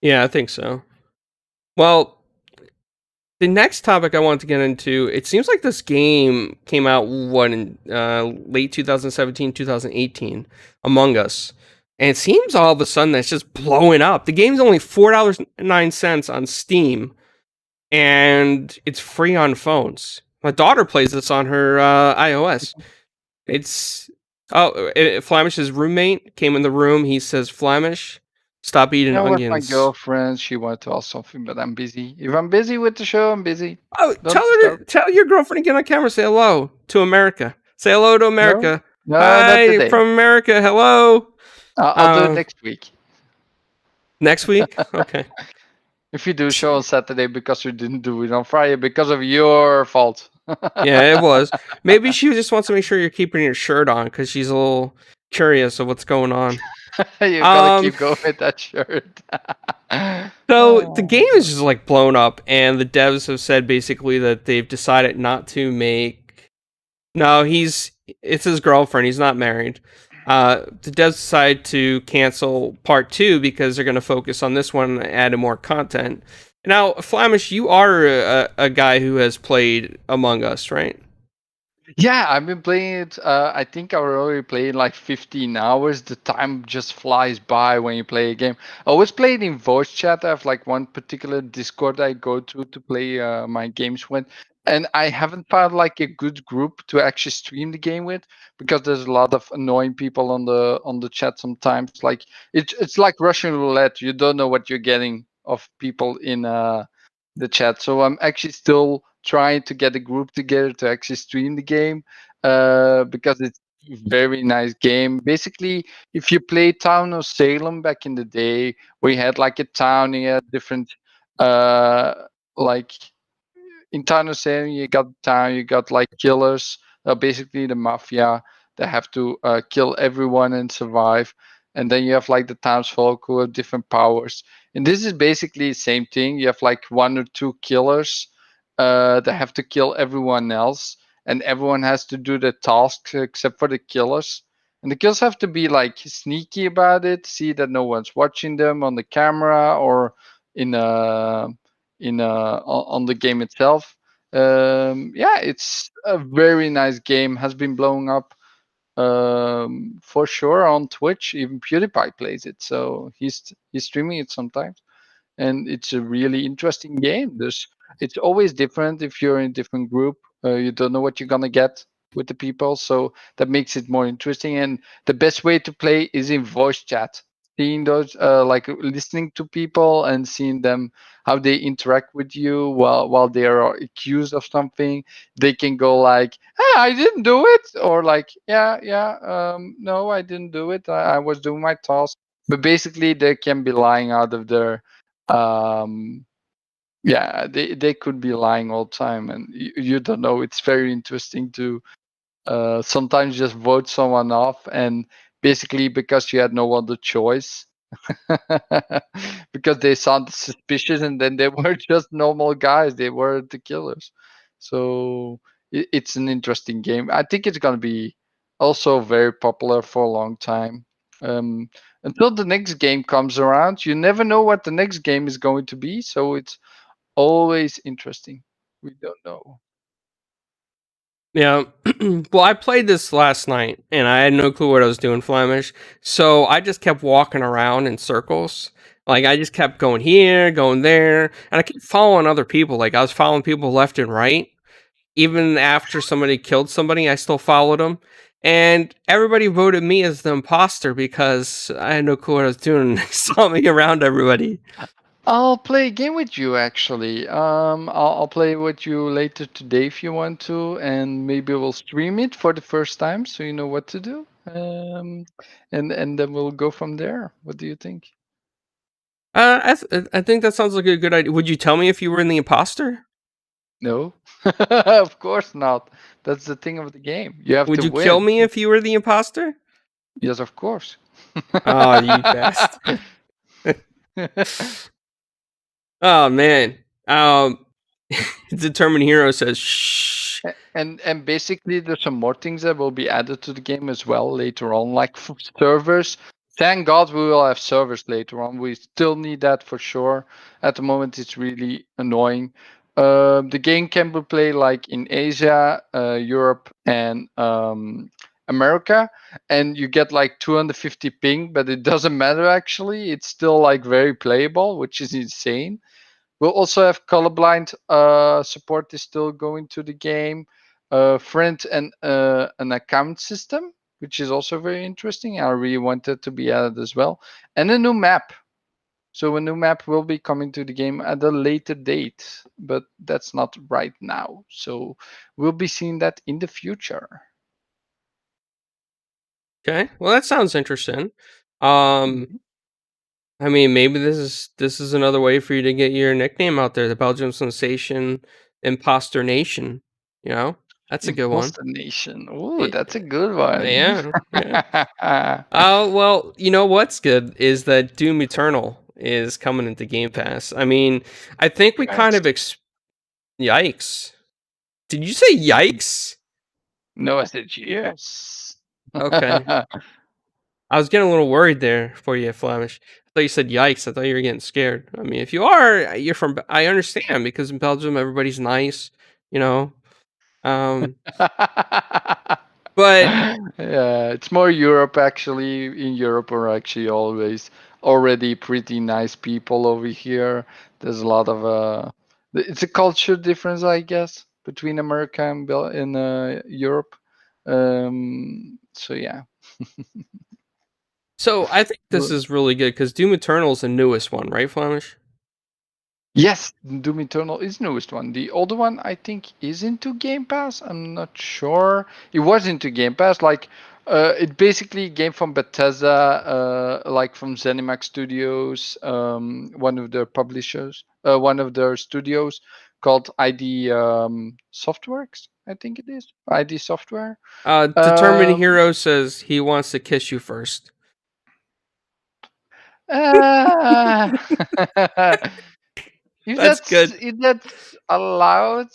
Speaker 1: Yeah, I think so. Well, the next topic I want to get into, it seems like this game came out in late 2017, 2018, Among Us. And it seems all of a sudden it's just blowing up. The game's only $4.09 on Steam, and it's free on phones. My daughter plays this on her iOS. It's Flamish's roommate came in the room. He says, "Flamish, stop eating
Speaker 2: With my
Speaker 1: onions."
Speaker 2: girlfriend, she wanted to ask something, but I'm busy. If I'm busy with the show, I'm busy.
Speaker 1: Oh,
Speaker 2: Don't disturb.
Speaker 1: tell your girlfriend to get on camera. Say hello to America. Say hello to
Speaker 2: No,
Speaker 1: America.
Speaker 2: no, not
Speaker 1: Hi
Speaker 2: today.
Speaker 1: from America. Hello.
Speaker 2: I'll do it next week.
Speaker 1: Next week. Okay.
Speaker 2: If you do show on Saturday because you didn't do it on Friday because of your fault.
Speaker 1: Yeah, it was. Maybe she just wants to make sure you're keeping your shirt on because she's a little curious of what's going on.
Speaker 2: You gotta
Speaker 1: Um.
Speaker 2: keep going with that shirt.
Speaker 1: So the game is just like blown up, and the devs have said basically that they've decided not to make. No, it's his girlfriend. He's not married. The devs decided to cancel part two because they're going to focus on this one and add more content. Now, Flamish, you are a guy who has played Among Us, right?
Speaker 2: Yeah, I've been playing it. I think I already played like 15 hours. The time just flies by when you play a game. I always play it in voice chat. I have like one particular Discord I go to play my games with. And I haven't found like a good group to actually stream the game with because there's a lot of annoying people on the chat sometimes. Like it's like Russian roulette. You don't know what you're getting of people in the chat. So I'm actually still trying to get a group together to actually stream the game because it's a very nice game. Basically, if you play Town of Salem back in the day, we had like a town, you had different uh, like in Town of Salem, you got town, you got like killers, basically the mafia that have to kill everyone and survive. And then you have like the townsfolk who have different powers. And this is basically the same thing. You have like one or two killers that have to kill everyone else, and everyone has to do the tasks except for the killers. And the killers have to be like sneaky about it, see that no one's watching them on the camera or in a on the game itself. Yeah, it's a very nice game. Has been blowing up for sure on Twitch. Even PewDiePie plays it, so he's streaming it sometimes, and it's a really interesting game. It's always different if you're in a different group. You don't know what you're gonna get with the people, so that makes it more interesting. And the best way to play is in voice chat, seeing those like listening to people and seeing them how they interact with you while they are accused of something. They can go like, "Ah, I didn't do it," or like, no, I didn't do it. I was doing my task." But basically, they can be lying out of their um yeah, they could be lying all the time, and you don't know. It's very interesting to sometimes just vote someone off, and basically because you had no other choice because they sounded suspicious, and then they were just normal guys. They were the killers. So it's an interesting game. I think it's going to be also very popular for a long time. um, until the next game comes around, you never know what the next game is going to be, so it's always interesting. We don't know.
Speaker 1: Yeah. Well, I played this last night and I had no clue what I was doing, Flemish. So I just kept walking around in circles. Like I just kept going here, going there, and I kept following other people. Like I was following people left and right. Even after somebody killed somebody, I still followed them. And everybody voted me as the imposter because I had no clue what I was doing and they saw me around everybody.
Speaker 2: I'll play a game with you actually. I'll play with you later today if you want to, and maybe we'll stream it for the first time so you know what to do. And then we'll go from there. What do you think?
Speaker 1: I think that sounds like a good idea. Would you tell me if you were in the imposter?
Speaker 2: No, of course not. That's the thing of the game. You have
Speaker 1: Would
Speaker 2: to
Speaker 1: you kill
Speaker 2: win.
Speaker 1: me if you were the imposter?
Speaker 2: Yes, of course.
Speaker 1: Oh, you bastard. Oh man. Determined Hero says shh.
Speaker 2: And basically, there's some more things that will be added to the game as well later on, like servers. Thank God we will have servers later on. We still need that for sure. At the moment, it's really annoying. The game can be played like in Asia, Europe, and America, and you get like 250 ping, but it doesn't matter actually. It's still like very playable, which is insane. We'll also have colorblind support is still going to the game. Friend and an account system, which is also very interesting. I really want it to be added as well. And a new map. So a new map will be coming to the game at a later date, but that's not right now. So we'll be seeing that in the future.
Speaker 1: Okay. Well, that sounds interesting. Um,
Speaker 2: Mhm.
Speaker 1: I mean, maybe this is another way for you to get your nickname out there, the Belgium sensation, Imposter Nation. You know, that's a good one.
Speaker 2: Imposter Nation. Ooh,
Speaker 1: Y-
Speaker 2: that's a good one.
Speaker 1: Yeah, yeah. Well, you know what's good is that Doom Eternal is coming into Game Pass. I mean, I think we kind
Speaker 2: Yes.
Speaker 1: of yikes. Did you say yikes?
Speaker 2: No, I said yes.
Speaker 1: Okay. I was getting a little worried there for you, Flamish. I thought you said yikes. I thought you were getting scared. I mean, if you are, you're from. I understand because in Belgium everybody's nice, you know. Um, but
Speaker 2: Yeah, it's more Europe actually. In Europe, we're actually always already pretty nice people over here. There's a lot of it's a culture difference, I guess, between America and Europe. So yeah.
Speaker 1: so I think this is really good because Doom Eternal is the newest one, right, Flamish?
Speaker 2: Yes, Doom Eternal is the newest one. The older one, I think, is into Game Pass. I'm not sure. It was into Game Pass. Like, it basically came from Bethesda, like from ZeniMax Studios, one of their publishers, one of their studios called ID Softworks. I think it is ID Software.
Speaker 1: Determined
Speaker 2: Um,
Speaker 1: Hero says he wants to kiss you first.
Speaker 2: uh,
Speaker 1: That's good.
Speaker 2: If that's allowed,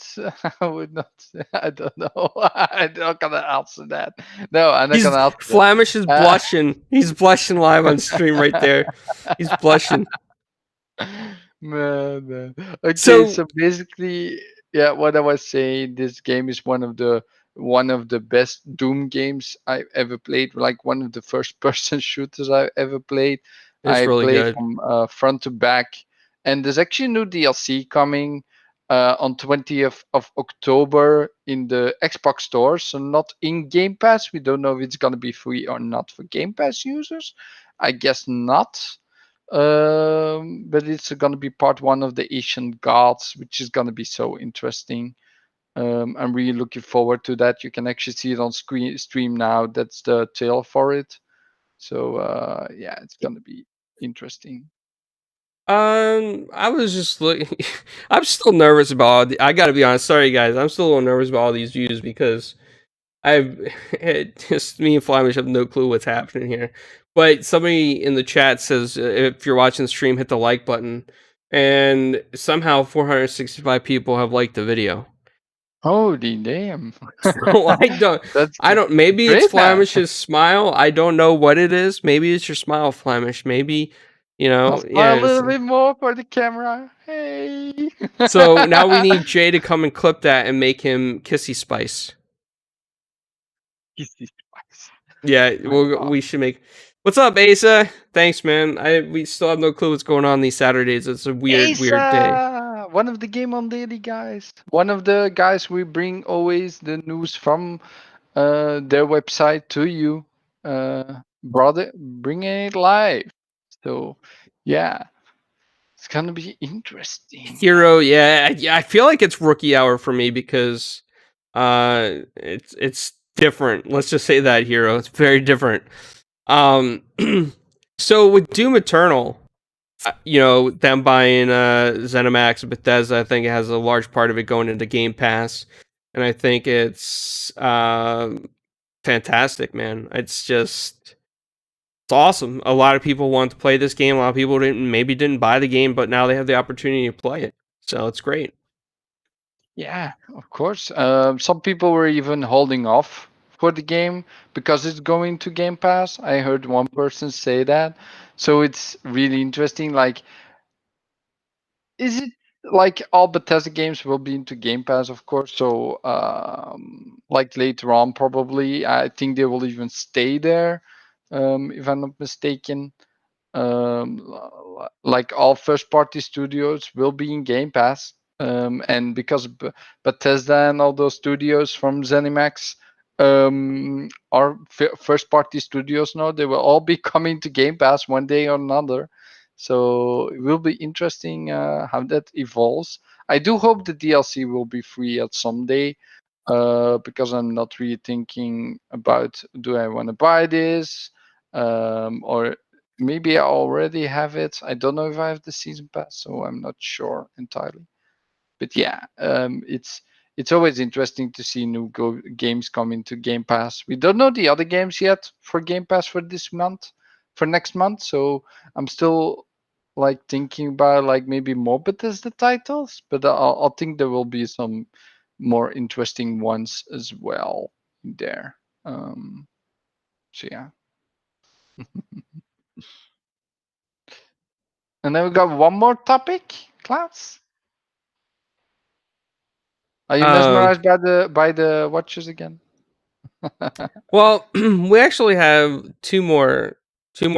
Speaker 2: I would not. I don't know. I'm not gonna answer that. No, I'm not
Speaker 1: He's
Speaker 2: gonna answer
Speaker 1: Flamish is
Speaker 2: that.
Speaker 1: blushing. He's blushing live on stream right there. He's blushing.
Speaker 2: Man. Okay,
Speaker 1: So
Speaker 2: so basically, yeah, what I was saying, this game is one of the best Doom games I've ever played. Like one of the first person shooters I've ever played.
Speaker 1: it's
Speaker 2: I
Speaker 1: really
Speaker 2: played
Speaker 1: good.
Speaker 2: from front to back, and there's actually new DLC coming on 20th of October in the Xbox store. So not in Game Pass. We don't know if it's gonna be free or not for Game Pass users. I guess not. But it's going to be part one of the Asian Gods, which is going to be so interesting. I'm really looking forward to that. You can actually see it on screen stream now. That's the tail for it. So yeah, it's going to be interesting.
Speaker 1: I was just looking. I'm still nervous about. I gotta be honest. Sorry, guys. I'm still a little nervous about all these views because I've just me and Flamish have no clue what's happening here. But somebody in the chat says if you're watching the stream, hit the like button, and somehow 465 people have liked the video.
Speaker 2: Holy damn!
Speaker 1: So
Speaker 2: That's
Speaker 1: I don't. Maybe it's
Speaker 2: great, man.
Speaker 1: Flamish's smile. I don't know what it is. Maybe it's your smile, Flamish. Maybe
Speaker 2: I'll smile a
Speaker 1: yeah.
Speaker 2: little bit more for the camera. Hey.
Speaker 1: So now we need Jay to come and clip that and make him Kissy Spice.
Speaker 2: Kissy spice.
Speaker 1: Yeah,
Speaker 2: My God.
Speaker 1: we should make. What's up, Asa? Thanks, man. We still have no clue what's going on these Saturdays. It's a weird day.
Speaker 2: Asa, one of the Game on Daily guys. One of the guys we bring always the news from their website to you, bringing it live. So, yeah, it's gonna be interesting.
Speaker 1: Hero, yeah. I feel like it's rookie hour for me because it's different. Let's just say that Hero. It's very different. Um, so with Doom Eternal, them buying ZeniMax and Bethesda, I think it has a large part of it going into Game Pass, and I think it's fantastic, man. It's just it's awesome. A lot of people want to play this game. A lot of people didn't buy the game, but now they have the opportunity to play it. So it's great.
Speaker 2: Yeah, of course. Some people were even holding off for the game because it's going to Game Pass. I heard one person say that. So it's really interesting. Like, is it like all Bethesda games will be into Game Pass, of course? So, like later on, probably, I think they will even stay there, if I'm not mistaken. Like all first party studios will be in Game Pass. And because Bethesda and all those studios from ZeniMax are first party studios now, they will all be coming to Game Pass one day or another. So it will be interesting how that evolves. I do hope the DLC will be free at some day, because I'm not really thinking about, do I want to buy this, or maybe I already have it. I don't know if I have the season pass, so I'm not sure entirely. But yeah, it's always interesting to see new games coming to Game Pass. We don't know the other games yet for Game Pass for this month, for next month. So I'm still like thinking about like maybe more Bethesda titles, but I'll think there will be some more interesting ones as well there. So yeah. And then we got one more topic, Clownz. Are you
Speaker 1: Um,
Speaker 2: mesmerized by the watches again?
Speaker 1: well, we actually have two more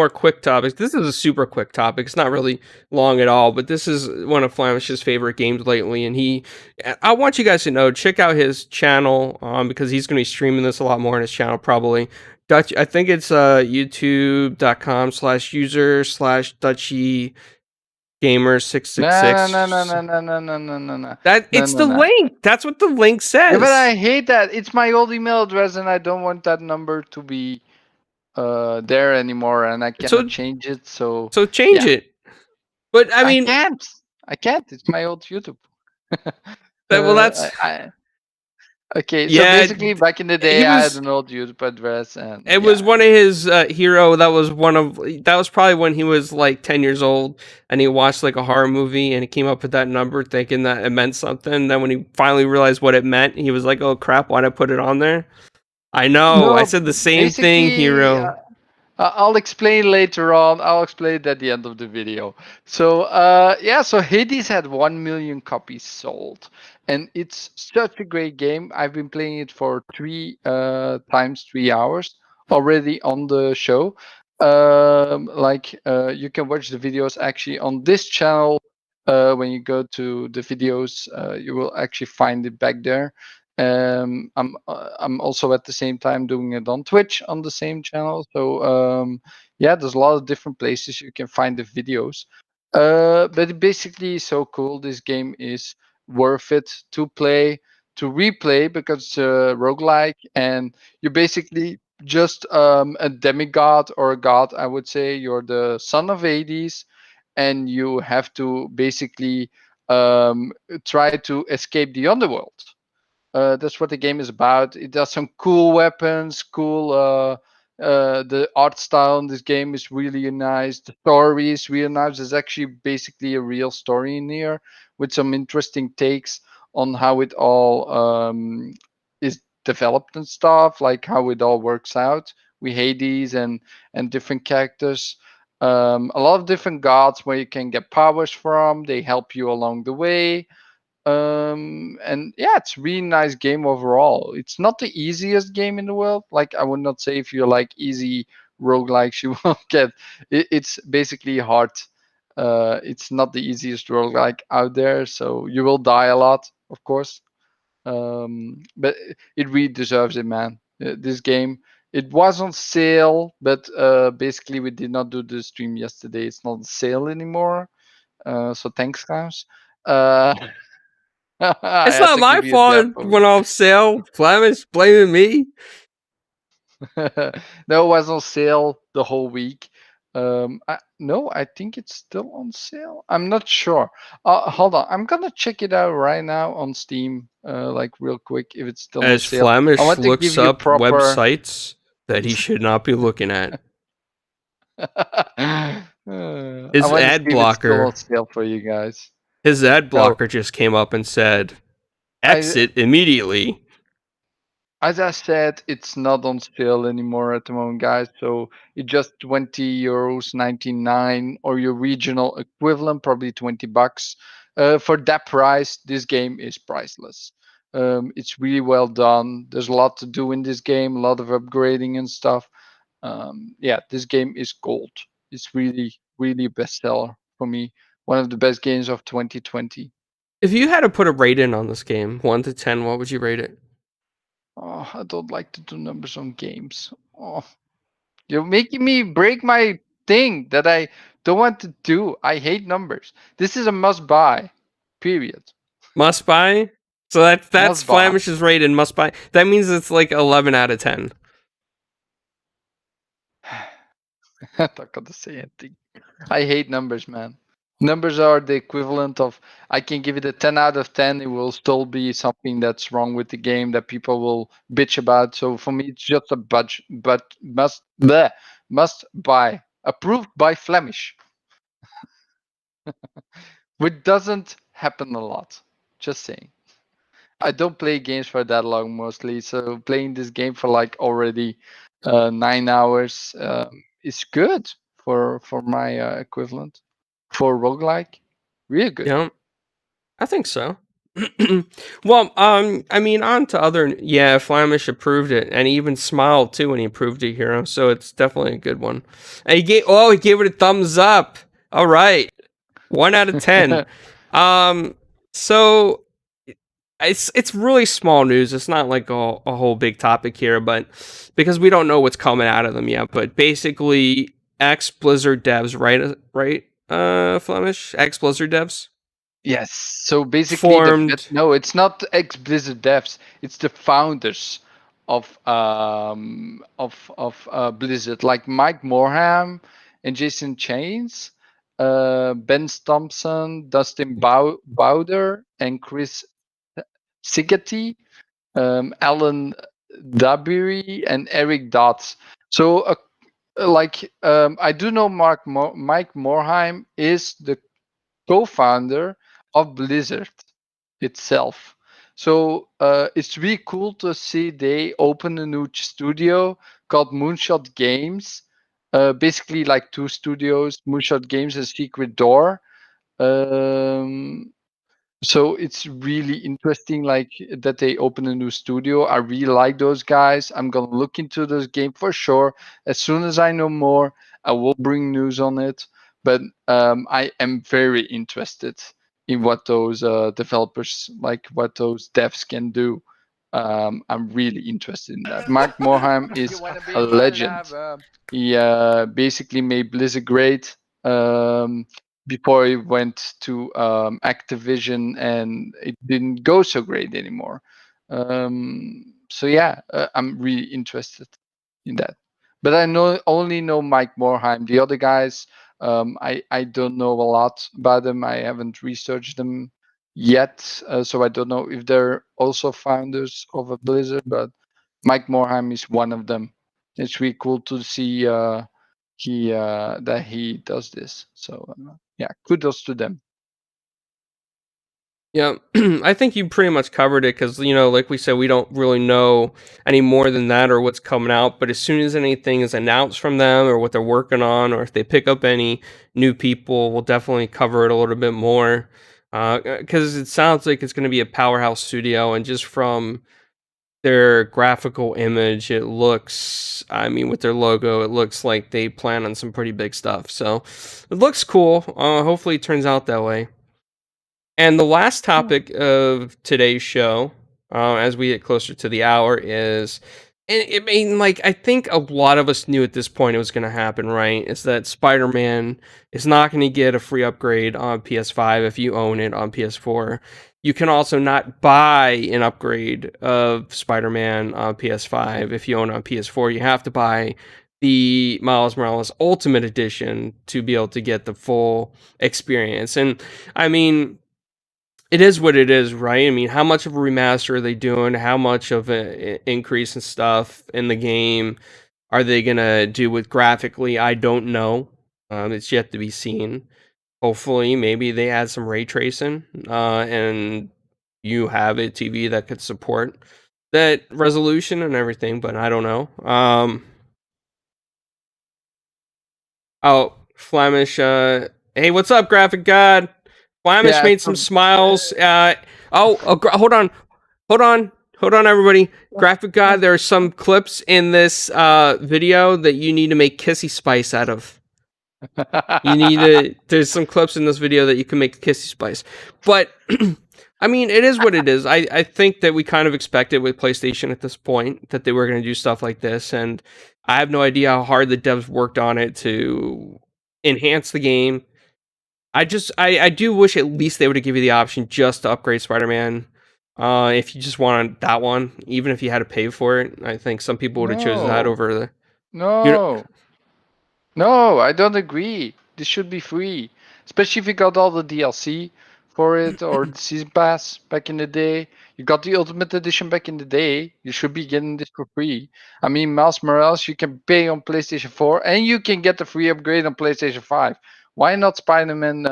Speaker 1: quick topics. This is a super quick topic. It's not really long at all, but this is one of Flamish's favorite games lately, and I want you guys to know, check out his channel, because he's going to be streaming this a lot more on his channel probably. Dutch, I think it's youtube.com/user/Dutchy Gamer six
Speaker 2: No,
Speaker 1: six
Speaker 2: no, no,
Speaker 1: six.
Speaker 2: no, no, no, no, no, no, no,
Speaker 1: That
Speaker 2: no,
Speaker 1: it's
Speaker 2: no,
Speaker 1: the
Speaker 2: no.
Speaker 1: link. That's what the link
Speaker 2: Yeah, but
Speaker 1: says.
Speaker 2: I hate that. It's my old email address, and I don't want that number to be there anymore, and I cannot
Speaker 1: So
Speaker 2: change it. So
Speaker 1: so change
Speaker 2: yeah,
Speaker 1: it. But I
Speaker 2: I
Speaker 1: mean,
Speaker 2: can't. I can't. It's my old YouTube.
Speaker 1: that's
Speaker 2: Okay. So
Speaker 1: yeah.
Speaker 2: basically, back in the
Speaker 1: He
Speaker 2: day, I had
Speaker 1: was.
Speaker 2: an old YouTube address, and
Speaker 1: It was
Speaker 2: yeah.
Speaker 1: one of his hero. That was probably when he was like 10 years old, and he watched like a horror movie, and he came up with that number, thinking that it meant something. And then when he finally realized what it meant, he was like, "Oh crap! Why'd I put it on there?" I know. I
Speaker 2: No,
Speaker 1: said the same thing,
Speaker 2: basically,
Speaker 1: hero.
Speaker 2: I'll explain later on. I'll explain it at the end of the video. So, yeah, so Hades had 1 million copies sold, and it's such a great game. I've been playing it for three times 3 hours already on the show. You can watch the videos actually on this channel. When you go to the videos, you will actually find it back there. I'm also at the same time doing it on Twitch on the same channel. So yeah, there's a lot of different places you can find the videos. But it basically is so cool. This game is worth it to play, to replay, because it's a roguelike, and you're basically just a demigod or a god, I would say. You're the son of Hades, and you have to basically try to escape the underworld. That's what the game is about. It does some cool weapons, cool. The art style in this game is really nice. The story is really nice. There's actually basically a real story in here with some interesting takes on how it all is developed and stuff, like how it all works out. We Hades and different characters. A lot of different gods where you can get powers from. They help you along the way, and yeah, it's a really nice game overall. It's not the easiest game in the world. Like, I would not say if you like easy roguelikes you will get it's basically hard. It's not the easiest roguelike out there, so you will die a lot, of course. But it really deserves it, man. This game, it was on sale, but basically we did not do the stream yesterday. It's not on sale anymore, so thanks, guys. uh I
Speaker 1: It's
Speaker 2: had
Speaker 1: not
Speaker 2: to
Speaker 1: my
Speaker 2: give you that
Speaker 1: fault it
Speaker 2: moment.
Speaker 1: went off sale. Flamish blaming me.
Speaker 2: No, it was on sale the whole week. No, I think it's still on sale. I'm not sure. Hold on, I'm gonna check it out right now on Steam, like real quick, if it's still on
Speaker 1: As
Speaker 2: sale. I
Speaker 1: Flamish
Speaker 2: want to
Speaker 1: looks
Speaker 2: give you
Speaker 1: up
Speaker 2: proper.
Speaker 1: websites that he should not be looking at.
Speaker 2: I
Speaker 1: His
Speaker 2: want to
Speaker 1: ad
Speaker 2: see if it's still on
Speaker 1: blocker,
Speaker 2: sale for you guys.
Speaker 1: his ad
Speaker 2: No,
Speaker 1: blocker just came up and said,
Speaker 2: I
Speaker 1: "Exit immediately."
Speaker 2: as I said, it's not on sale anymore at the moment, guys. So it's just 20 euros 99, or your regional equivalent, probably $20. For that price, this game is priceless. It's really well done. There's a lot to do in this game, a lot of upgrading and stuff. Yeah, this game is gold. It's really, really a bestseller for me. One of the best games of 2020.
Speaker 1: If you had to put a rating on this game, 1 to 10, what would you rate it?
Speaker 2: Oh, I don't like to do numbers on games. Oh, you're making me break my thing that I don't want to do. I hate numbers. This is a must buy. Period.
Speaker 1: Must buy. So that's
Speaker 2: Must buy.
Speaker 1: Flamish's rating. Must buy. That means it's like 11 out of 10.
Speaker 2: I'm not gonna say anything. I hate numbers, man. Numbers are the equivalent of, I can give it a 10 out of 10. It will still be something that's wrong with the game that people will bitch about. So for me, it's just a budget, but must buy. Approved by Flemish, which doesn't happen a lot. Just saying. I don't play games for that long mostly. So playing this game for like already 9 hours is good for my equivalent for roguelike. Really good.
Speaker 1: Yeah, I think so. Well, I mean, on to other. Yeah, Flamish approved it, and he even smiled too when he approved it, Hero. So it's definitely a good one. And he gave it a thumbs up. All right, 1 out of 10. Um, so it's really small news. It's not like a whole big topic here, but because we don't know what's coming out of them yet. But basically, ex Blizzard devs, right, Flemish, ex Blizzard devs
Speaker 2: Yes. So basically,
Speaker 1: formed.
Speaker 2: no, it's not ex Blizzard devs. It's the founders of Blizzard, like Mike Morhaime and Jason Chains, Ben Thompson, Dustin Bowder, and Chris Sigety, Alan Dabiri, and Eric Dotz. So, I do know Mike Morhaime is the co-founder of Blizzard itself. So it's really cool to see they open a new studio called Moonshot Games. Basically, like two studios, Moonshot Games and Secret Door. Um, so it's really interesting, like that they open a new studio. I really like those guys. I'm gonna look into this game for sure. As soon as I know more, I will bring news on it. But I am very interested in what those developers, like what those devs can do. I'm really interested in that. Mark Morhaime is a legend. He basically made Blizzard great. Before he went to Activision, and it didn't go so great anymore. So yeah, I'm really interested in that. But I only know Mike Morhaime. The other guys, I don't know a lot about them. I haven't researched them yet, so I don't know if they're also founders of a Blizzard. But Mike Morhaime is one of them. It's really cool to see that he does this. So yeah, kudos to them.
Speaker 1: Yeah, I think you pretty much covered it because, like we said, we don't really know any more than that or what's coming out. But as soon as anything is announced from them or what they're working on, or if they pick up any new people, we'll definitely cover it a little bit more. Because it sounds like it's going to be a powerhouse studio, and just from their graphical image, it looks, I mean, with their logo, it looks like they plan on some pretty big stuff. So it looks cool. Hopefully, it turns out that way. And the last
Speaker 2: Yeah.
Speaker 1: topic of today's show, as we get closer to the hour, is, and I mean, like, I think a lot of us knew at this point it was going to happen, right? Is that Spider Man is not going to get a free upgrade on PS5 if you own it on PS4. You can also not buy an upgrade of Spider Man on PS5 if you own it on PS4. You have to buy the Miles Morales Ultimate Edition to be able to get the full experience. And I mean, it is what it is, right? I mean, how much of a remaster are they doing? How much of an increase in stuff in the game are they gonna do with graphically? I don't know. It's yet to be seen. Hopefully, maybe they add some ray tracing, and you have a TV that could support that resolution and everything. But I don't know. Oh, Flamish. Hey, what's up, Graphic God? Flamish
Speaker 2: Yeah,
Speaker 1: made some smiles. Hold on, hold on, everybody. Graphic God, there are some clips in this video that you need to make kissy spice out of. You need to. There's some clips in this video that you can make kissy spice, but I mean, it is what it is. I think that we kind of expected with PlayStation at this point that they were going to do stuff like this, and I have no idea how hard the devs worked on it to enhance the game. I do wish at least they would have given you the option just to upgrade Spider-Man. If you just wanted that one, even if you had to pay for it, I think some people would have chosen that
Speaker 2: no,
Speaker 1: over the. You know,
Speaker 2: no. No, I don't agree. This should be free, especially if you got all the DLC for it or the season pass back in the day. You got the Ultimate Edition back in the day. You should be getting this for free. I mean, Miles Morales, you can pay on PlayStation 4 and you can get the free upgrade on PlayStation 5. Why not Spider-Man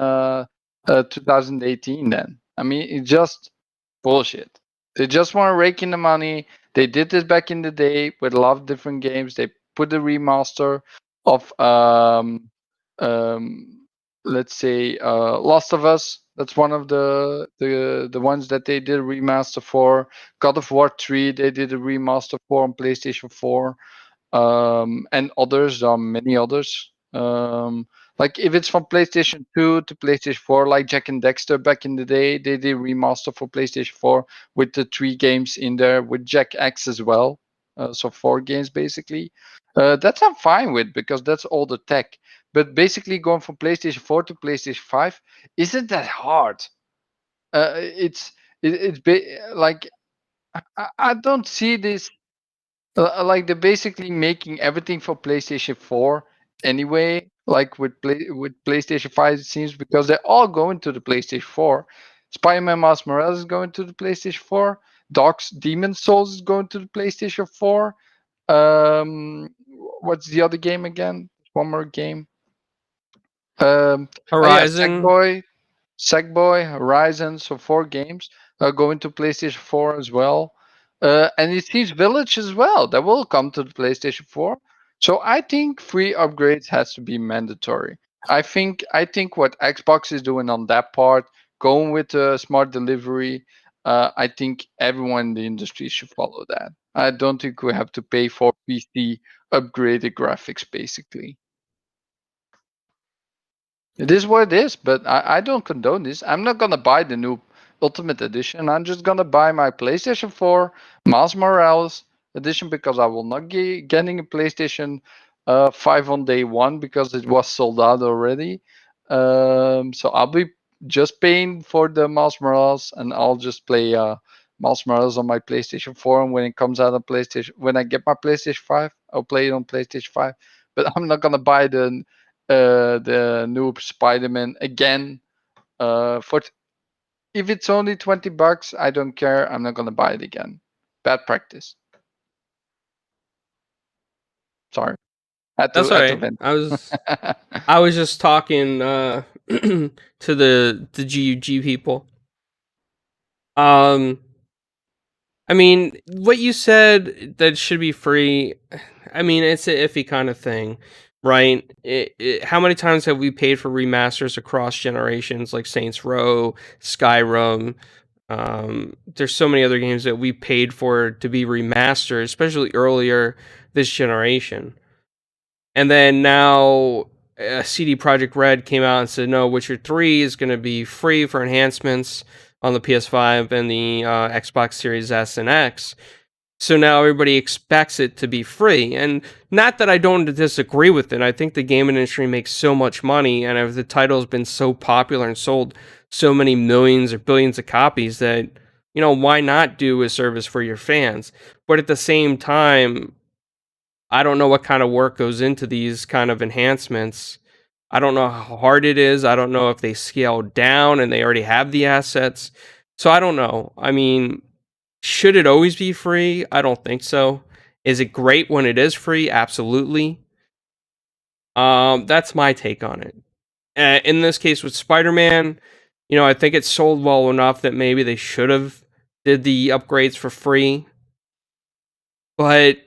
Speaker 2: 2018 then? I mean, it's just bullshit. They just want to rake in the money. They did this back in the day with a lot of different games. They put the remaster of let's say Last of Us. That's one of the ones that they did a remaster for. God of War 3, they did a remaster for on PlayStation 4. And others, there are many others. Like if it's from PlayStation 2 to PlayStation 4, like Jack and Dexter back in the day, they did remaster for PlayStation 4 with the 3 games in there, with Jack X as well. So 4 games basically. That's I'm fine with because that's all the tech. But basically going from PlayStation 4 to PlayStation 5 isn't that hard. Like I don't see this like they're basically making everything for PlayStation 4 anyway. Like with PlayStation 5, it seems because they're all going to the PlayStation 4. Spider-Man Miles Morales is going to the PlayStation 4. Doc's Demon Souls is going to the PlayStation 4. What's the other game again? One more game. Oh yeah,
Speaker 1: Horizon.
Speaker 2: Sackboy, Horizon, so 4 games going to PlayStation 4 as well. And it seems Village as well. That will come to the PlayStation 4. So I think free upgrades has to be mandatory. I think what Xbox is doing on that part, going with smart delivery, I think everyone in the industry should follow that. I don't think we have to pay for PC upgraded graphics, basically. It is what it is, but I don't condone this. I'm not gonna buy the new Ultimate Edition. I'm just gonna buy my PlayStation 4 Miles Morales edition because I will not be getting a PlayStation 5 on day one because it was sold out already. So I'll be just paying for the Miles Morales, and I'll just play Miles Morales on my PlayStation 4. And when it comes out on PlayStation, when I get my PlayStation 5, I'll play it on PlayStation 5. But I'm not gonna buy the new Spider-Man again. For if it's only $20, I don't care. I'm not gonna buy it again. Bad practice. Sorry,
Speaker 1: That's all
Speaker 2: had to
Speaker 1: right.
Speaker 2: vent.
Speaker 1: I was just talking to the GUG people. I mean, what you said that should be free. I mean, it's an iffy kind of thing, right? How many times have we paid for remasters across generations, like Saints Row, Skyrim? There's so many other games that we paid for to be remastered, especially earlier this generation. And then now CD Projekt Red came out and said, no, Witcher 3 is going to be free for enhancements on the PS5 and the Xbox Series S and X. So now everybody expects it to be free. And not that I don't disagree with it. I think the game industry makes so much money, and if the title's been so popular and sold so many millions or billions of copies that, why not do a service for your fans? But at the same time, I don't know what kind of work goes into these kind of enhancements. I don't know how hard it is. I don't know if they scale down and they already have the assets. So I don't know. I mean, should it always be free? I don't think so. Is it great when it is free? Absolutely. That's my take on it. In this case with Spider-Man, I think it sold well enough that maybe they should have did the upgrades for free. But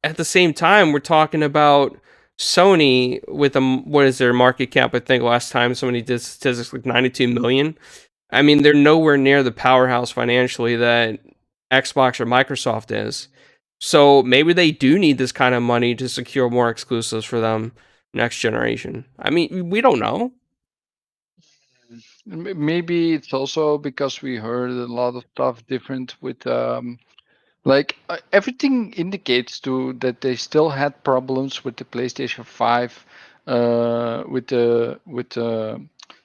Speaker 1: at the same time, we're talking about Sony with what is their market cap? I think last time somebody did statistics like 92 million. I mean, they're nowhere near the powerhouse financially that Xbox or Microsoft is. So maybe they do need this kind of money to secure more exclusives for them next generation. I mean, we don't know.
Speaker 2: Maybe it's also because we heard a lot of stuff different with everything indicates to that they still had problems with the PlayStation 5, with the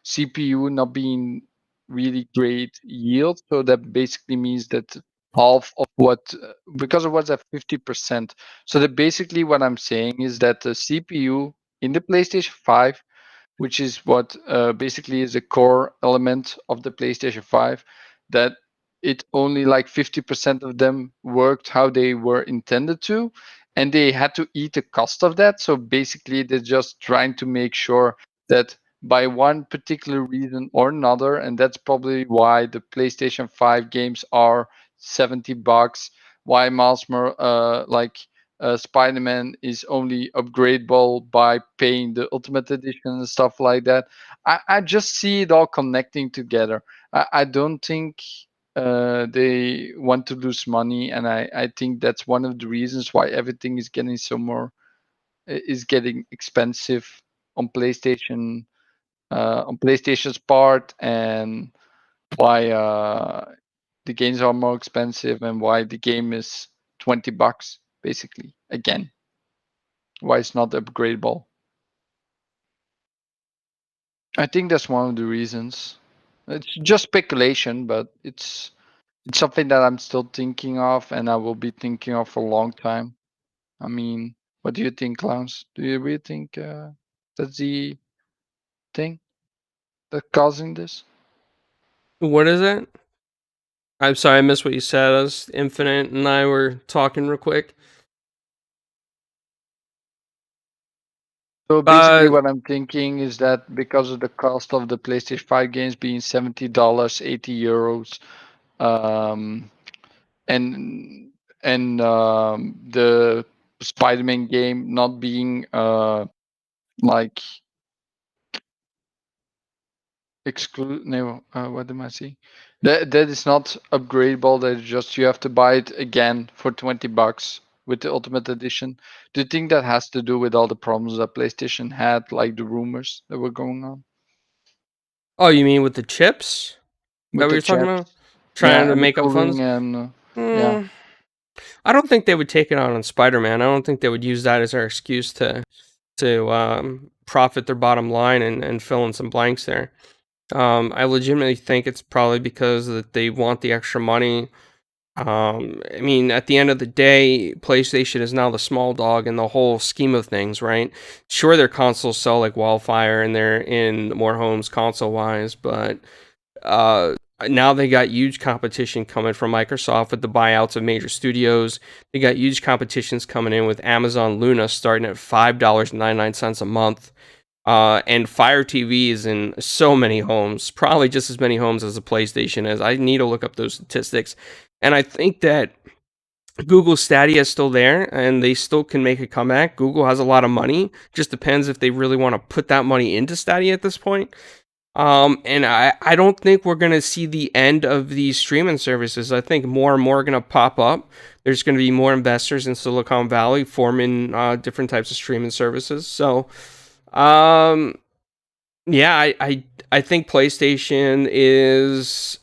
Speaker 2: CPU not being really great yield. So that basically means that half of what because it was at 50%. So that basically what I'm saying is that the CPU in the PlayStation 5, which is what basically is a core element of the PlayStation 5, that it only like 50% of them worked how they were intended to, and they had to eat the cost of that. So basically, they're just trying to make sure that by one particular reason or another, and that's probably why the PlayStation 5 games are $70, why Spider-Man is only upgradable by paying the Ultimate Edition and stuff like that. I just see it all connecting together. I don't think they want to lose money, and I think that's one of the reasons why everything is getting is getting expensive on PlayStation's part, and why the games are more expensive, and why the game is $20 basically again. Why it's not upgradable. I think that's one of the reasons. It's just speculation, but it's something that I'm still thinking of, and I will be thinking of for a long time. I mean, what do you think, Clowns? Do you really think that's the thing that's causing this?
Speaker 1: What is it? I'm sorry, I missed what you said. Us Infinite and I were talking real quick.
Speaker 2: So basically,
Speaker 1: Uh,
Speaker 2: what I'm thinking is that because of the cost of the PlayStation 5 games being $70, €80, um, and the Spider-Man game not being like exclude no what am I saying? That is not upgradable. That is just you have to buy it again for $20 with the Ultimate Edition. Do you think that has to do with all the problems that PlayStation had, like the rumors that were going on
Speaker 1: oh, you mean with the chips? Is that
Speaker 2: with
Speaker 1: what
Speaker 2: the
Speaker 1: you're talking about?
Speaker 2: chips?
Speaker 1: Trying
Speaker 2: Yeah,
Speaker 1: to
Speaker 2: and the
Speaker 1: make up
Speaker 2: cooling
Speaker 1: funds?
Speaker 2: and yeah.
Speaker 1: Hmm. I don't think they would take it on Spider-Man. I don't think they would use that as their excuse to profit their bottom line and fill in some blanks there. I legitimately think it's probably because that they want the extra money. I mean, at the end of the day, PlayStation is now the small dog in the whole scheme of things, right? Sure, their consoles sell like wildfire and they're in more homes console wise, but uh, now they got huge competition coming from Microsoft with the buyouts of major studios. They got huge competitions coming in with Amazon Luna starting at $5.99 a month. And Fire TV is in so many homes, probably just as many homes as a PlayStation is. I need to look up those statistics. And I think that Google Stadia is still there and they still can make a comeback. Google has a lot of money. Just depends if they really want to put that money into Stadia at this point. And I don't think we're going to see the end of these streaming services. I think more and more are going to pop up. There's going to be more investors in Silicon Valley forming different types of streaming services. So, um, yeah, I think PlayStation is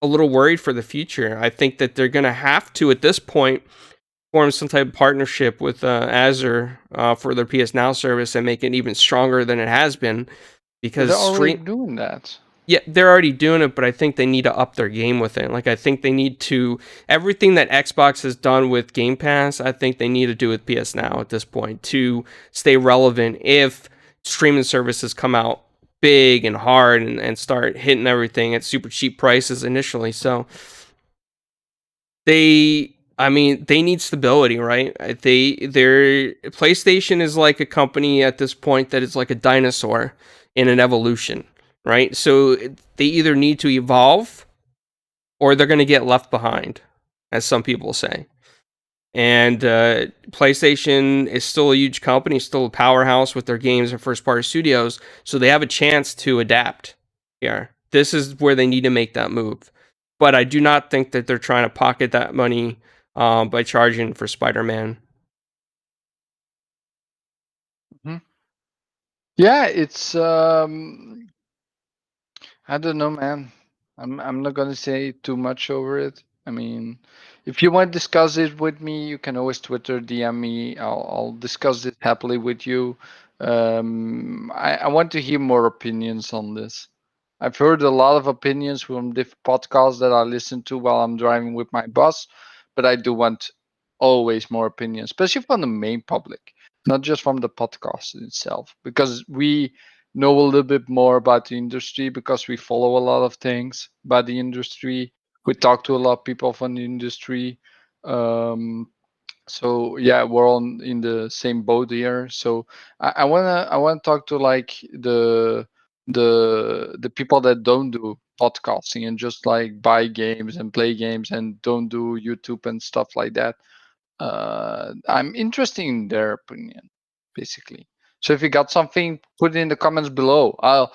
Speaker 1: a little worried for the future. I think that they're going to have to, at this point, form some type of partnership with Azure for their PS Now service and make it even stronger than it has been
Speaker 2: But they're
Speaker 1: because
Speaker 2: already doing that.
Speaker 1: yeah, they're already doing it, but I think they need to up their game with it. Like, I think they need to, everything that Xbox has done with Game Pass, I think they need to do with PS Now at this point to stay relevant if streaming services come out big and hard and start hitting everything at super cheap prices initially. So they I mean, they need stability, right? Their PlayStation is like a company at this point that is like a dinosaur in an evolution, right? So they either need to evolve or they're going to get left behind, as some people say. And PlayStation is still a huge company, still a powerhouse with their games and first party studios, so they have a chance to adapt here. This is where they need to make that move. But I do not think that they're trying to pocket that money by charging for Spider-Man.
Speaker 2: Hmm. Yeah, it's I don't know, man. I'm not gonna say too much over it. I mean, if you want to discuss it with me, you can always Twitter DM me. I'll discuss it happily with you. I want to hear more opinions on this. I've heard a lot of opinions from different podcasts that I listen to while I'm driving with my bus, but I do want always more opinions, especially from the main public, not just from the podcast itself, because we know a little bit more about the industry because we follow a lot of things about the industry. We talk to a lot of people from the industry. Um, so yeah, we're all in the same boat here. So I wanna talk to like the people that don't do podcasting and just like buy games and play games and don't do YouTube and stuff like that. I'm interested in their opinion, basically. So if you got something, put it in the comments below. I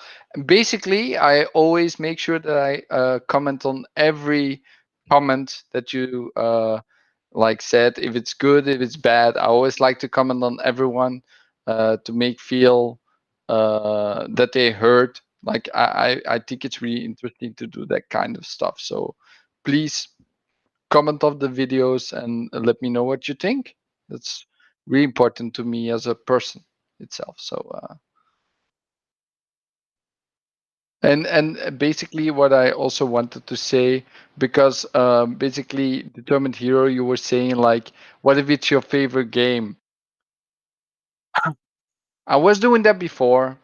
Speaker 2: always make sure that I comment on every comment that you like said. If it's good, if it's bad, I always like to comment on everyone to make feel that they heard. Like I think it's really interesting to do that kind of stuff. So please comment of the videos and let me know what you think. That's really important to me as a person itself. So and basically what I also wanted to say, because basically determined hero, you were saying like, what if it's your favorite game? I was doing that before.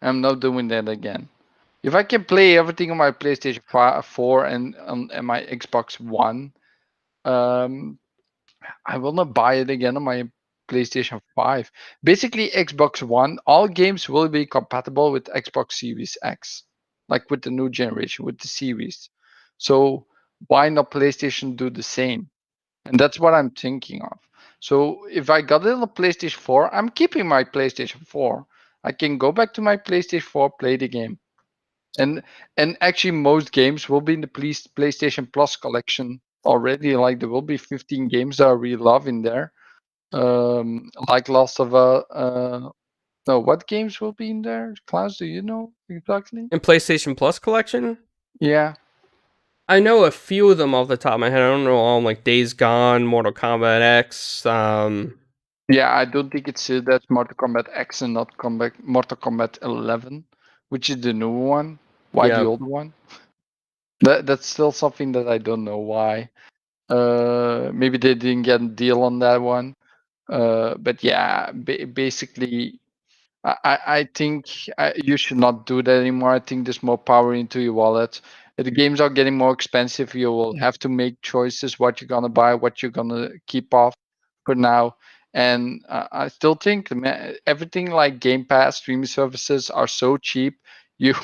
Speaker 2: I'm not doing that again. If I can play everything on my PlayStation 4 and on my Xbox One, um, I will not buy it again on my PlayStation 5. Basically, Xbox One, all games will be compatible with Xbox Series X, like with the new generation, with the series. So why not PlayStation do the same? And that's what I'm thinking of. So if I got it on the PlayStation 4, I'm keeping my PlayStation 4. I can go back to my PlayStation 4, play the game. And and actually most games will be in the PlayStation Plus collection already. Like there will be 15 games that I really love in there. Like Last of Us. No, what games will be in there? Clownz, do you know exactly?
Speaker 1: In PlayStation Plus collection,
Speaker 2: Yeah.
Speaker 1: I know a few of them off the top of my head. I don't know all like Days Gone, Mortal Kombat X.
Speaker 2: Yeah, I don't think it's that's Mortal Kombat X and not Mortal Kombat 11, which is the new one. Why the
Speaker 1: Yeah.
Speaker 2: old one? That's still something that I don't know why. Maybe they didn't get a deal on that one. But yeah, basically, I think you should not do that anymore. I think there's more power into your wallet. The games are getting more expensive. You will have to make choices what you're gonna buy, what you're gonna keep off for now. And I still think everything like Game Pass, streaming services are so cheap. You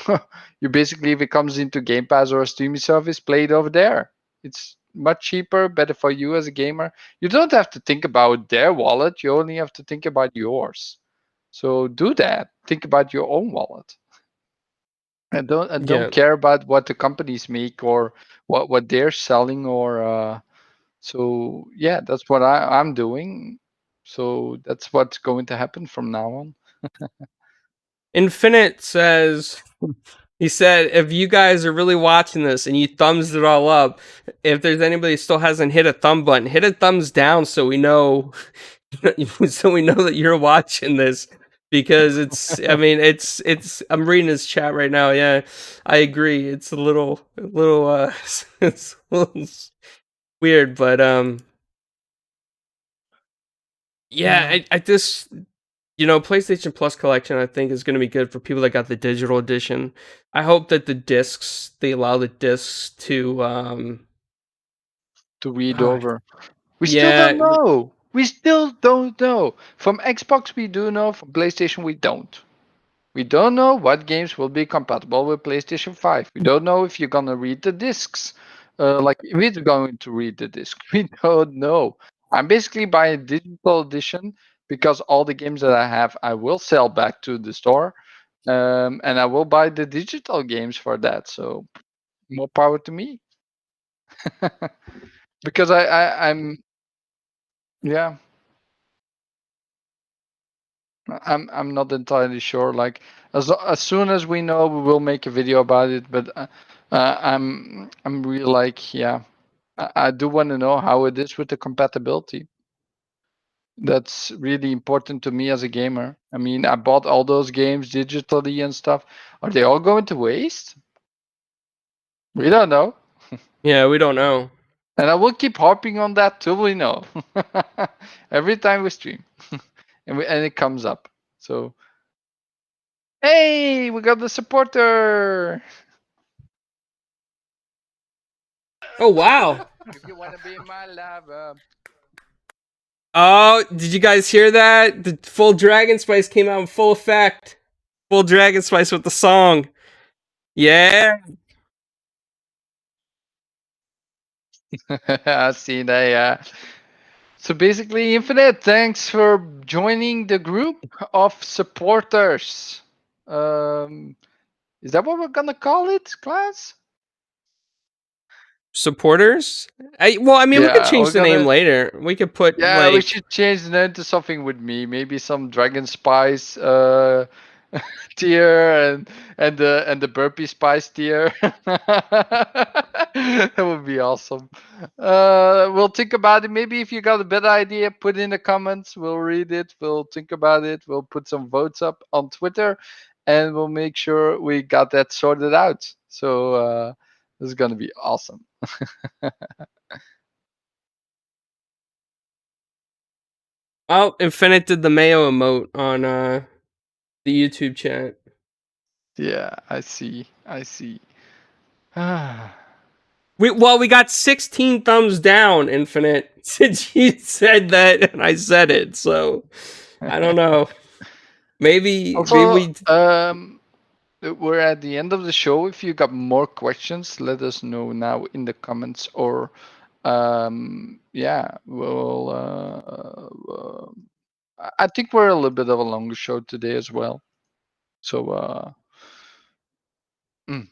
Speaker 2: you basically, if it comes into Game Pass or a streaming service, play it over there. It's much cheaper, better for you as a gamer. You don't have to think about their wallet. You only have to think about yours. So do that. Think about your own wallet. And don't
Speaker 1: Yeah.
Speaker 2: care about what the companies make or what they're selling or so yeah, that's what I'm doing. So that's what's going to happen from now on.
Speaker 1: Infinite says, he said, if you guys are really watching this and you thumbs it all up, if there's anybody still hasn't hit a thumb button, hit a thumbs down so we know so we know that you're watching this, because I mean it's I'm reading his chat right now. Yeah, I agree. It's a little it's a little weird, but yeah,
Speaker 2: Yeah.
Speaker 1: I just, PlayStation Plus collection, I think, is going to be good for people that got the digital edition. I hope that they allow the discs to
Speaker 2: To read
Speaker 1: ah,
Speaker 2: over. We still
Speaker 1: Yeah,
Speaker 2: don't know. We still don't know. From Xbox, we do know. From PlayStation, we don't. We don't know what games will be compatible with PlayStation 5. We don't know if you're gonna read the discs. Like we're going to read the disc. We don't know. I'm basically buying a digital edition because all the games that I have, I will sell back to the store, and I will buy the digital games for that. So more power to me. Because I'm yeah, I'm not entirely sure. Like as soon as we know, we will make a video about it. But I'm really like yeah, I do want to know how it is with the compatibility. That's really important to me as a gamer. I mean, I bought all those games digitally and stuff. Are they all going to waste? We don't know.
Speaker 1: yeah, we don't know.
Speaker 2: And I will keep harping on that till we know. Every time we stream, and it comes up. So hey, we got the supporter.
Speaker 1: Oh wow.
Speaker 2: If you want to be my lover.
Speaker 1: Oh, did you guys hear that? The full Dragon Spice came out in full effect. Full Dragon Spice with the song. Yeah.
Speaker 2: I see that, yeah. So basically, Infinite, thanks for joining the group of supporters. Um, is that what we're gonna call it, class?
Speaker 1: Supporters? I mean, we could
Speaker 2: Yeah,
Speaker 1: change
Speaker 2: we're
Speaker 1: the name
Speaker 2: gonna.
Speaker 1: later. We could put
Speaker 2: Yeah, we
Speaker 1: like
Speaker 2: should change the name to something with me. Maybe some Dragon Spice tier and the Burpee Spice tier. That would be awesome. We'll think about it. Maybe if you got a better idea, put in the comments. We'll read it. We'll think about it. We'll put some votes up on Twitter, and we'll make sure we got that sorted out. So this is gonna be awesome.
Speaker 1: oh, Infinite did the Mayo emote on the YouTube chat.
Speaker 2: Yeah, I see. I see.
Speaker 1: We got 16 thumbs down, Infinite, since you said that and I said it. So I don't know. Maybe
Speaker 2: Also,
Speaker 1: we.
Speaker 2: we're at the end of the show. If you got more questions, let us know now in the comments, or yeah, we'll. I think we're a little bit of a longer show today as well. So, mm.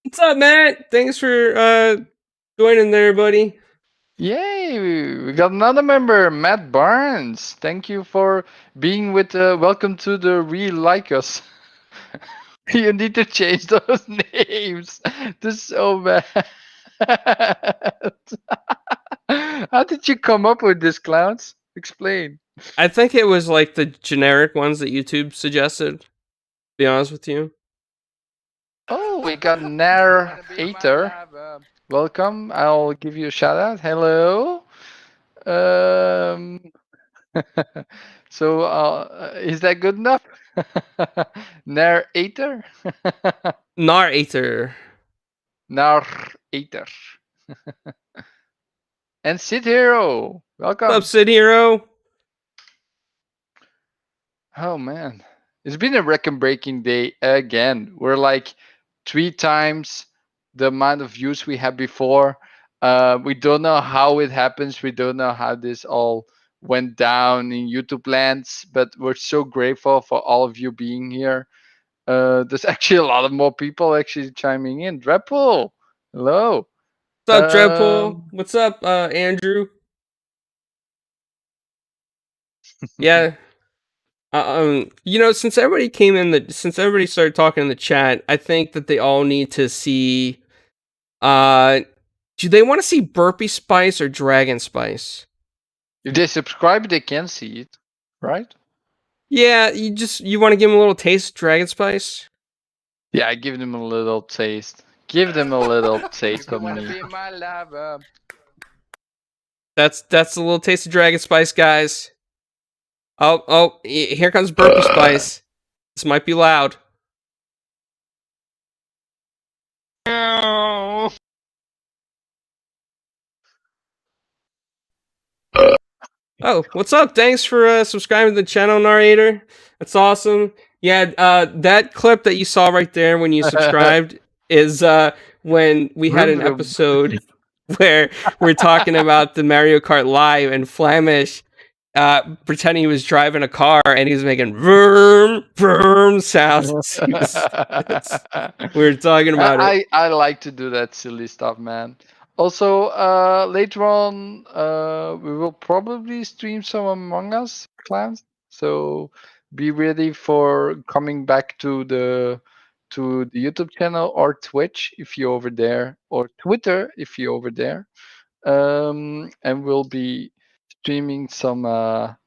Speaker 1: What's up, Matt? Thanks for joining there, buddy.
Speaker 2: Yay! We got another member, Matt Barnes. Thank you for being with. Welcome to the Real Like Us. You need to change those names. This is so bad. How did you come up with this, Clownz? Explain.
Speaker 1: I think it was like the generic ones that YouTube suggested. To be honest with you.
Speaker 2: Oh, we got narrator. Welcome. I'll give you a shout out. Hello. Um. So, is that good enough? Narrator.
Speaker 1: Narrator.
Speaker 2: Narrator. And Sid Hero.
Speaker 1: What's up,
Speaker 2: Welcome.
Speaker 1: Sid Hero?
Speaker 2: Oh man, it's been a record-breaking day again. We're like 3 times the amount of views we had before. We don't know how it happens. We don't know how this all went down in YouTube lands, but we're so grateful for all of you being here. There's actually a lot of more people actually chiming in. Dreadpool, hello.
Speaker 1: What's up, Dreadpool?
Speaker 2: Um,
Speaker 1: What's up, Andrew? Yeah. Since everybody since everybody started talking in the chat, I think that they all need to see. Uh, do they want to see Burpee Spice or Dragon Spice?
Speaker 2: if they subscribe, they can see it, right?
Speaker 1: Yeah, you want to give them a little taste of Dragon Spice.
Speaker 2: Yeah, give them a little taste. Give them a little taste of me.
Speaker 1: That's a little taste of Dragon Spice, guys. Oh, here comes Burpee Spice. This might be loud. Oh, what's up? Thanks for subscribing to the channel, narrator. That's awesome. Yeah, that clip that you saw right there when you subscribed is when we had
Speaker 2: Vroom
Speaker 1: an
Speaker 2: vroom.
Speaker 1: episode where we're talking about the Mario Kart Live and Flamish pretending he was driving a car and he was making vroom vroom sounds. We were talking about it.
Speaker 2: I like to do that silly stuff, man. Also, later on, we will probably stream some Among Us clans. So be ready for coming back to the YouTube channel or Twitch if you're over there, or Twitter if you're over there. And we'll be streaming some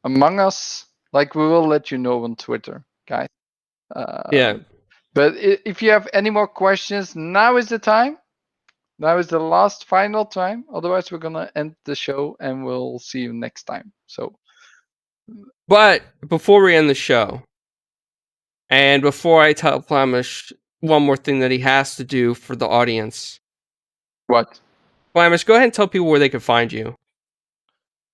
Speaker 2: Among Us. Like we will let you know on Twitter, guys.
Speaker 1: Yeah,
Speaker 2: But if you have any more questions, now is the time. Now is the last final time. Otherwise, we're gonna end the show and we'll see you next time. So
Speaker 1: but before we end the show, and before I tell Flamish one more thing that he has to do for the audience,
Speaker 2: what?
Speaker 1: Flamish, go ahead and tell people where they can find you.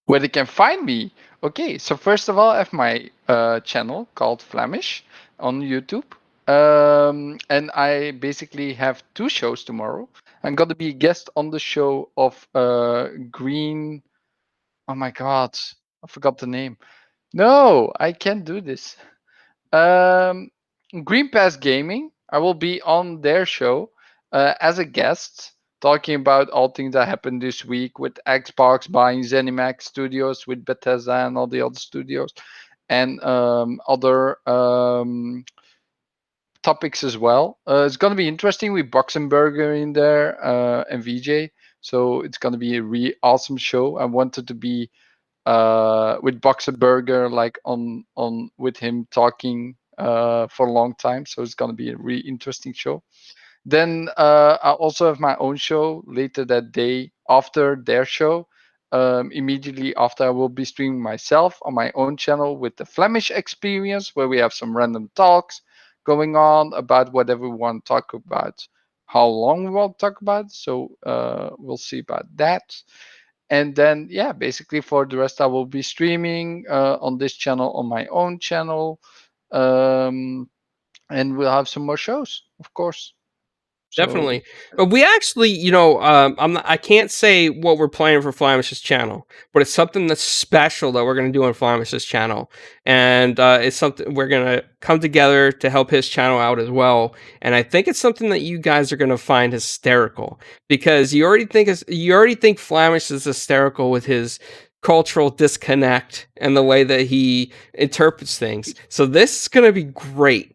Speaker 2: Where they can find me? Okay, so first of all, I have my channel called Flamish on YouTube. And I basically have two shows tomorrow. I'm gonna be a guest on the show of Green. Oh my god, I forgot the name. No, I can't do this. Um, Green Pass Gaming. I will be on their show as a guest, talking about all things that happened this week with Xbox buying ZeniMax Studios, with Bethesda and all the other studios, and other topics as well. It's gonna be interesting with Boxenberger in there and VJ. So it's gonna be a really awesome show. I wanted to be with Boxenberger, like on with him talking for a long time. So it's gonna be a really interesting show. Then I also have my own show later that day after their show. Immediately after, I will be streaming myself on my own channel with the Flemish Experience, where we have some random talks going on about whatever we want to talk about, how long we want to talk about. So we'll see about that. And then, yeah, basically for the rest, I will be streaming on this channel, on my own channel. And we'll have some more shows, of course. So
Speaker 1: Definitely. But we actually, I can't say what we're planning for Flamish's channel, but it's something that's special that we're going to do on Flamish's channel. And it's something we're going to come together to help his channel out as well. And I think it's something that you guys are going to find hysterical because you already think Flamish is hysterical with his cultural disconnect and the way that he interprets things. So this is going to be great.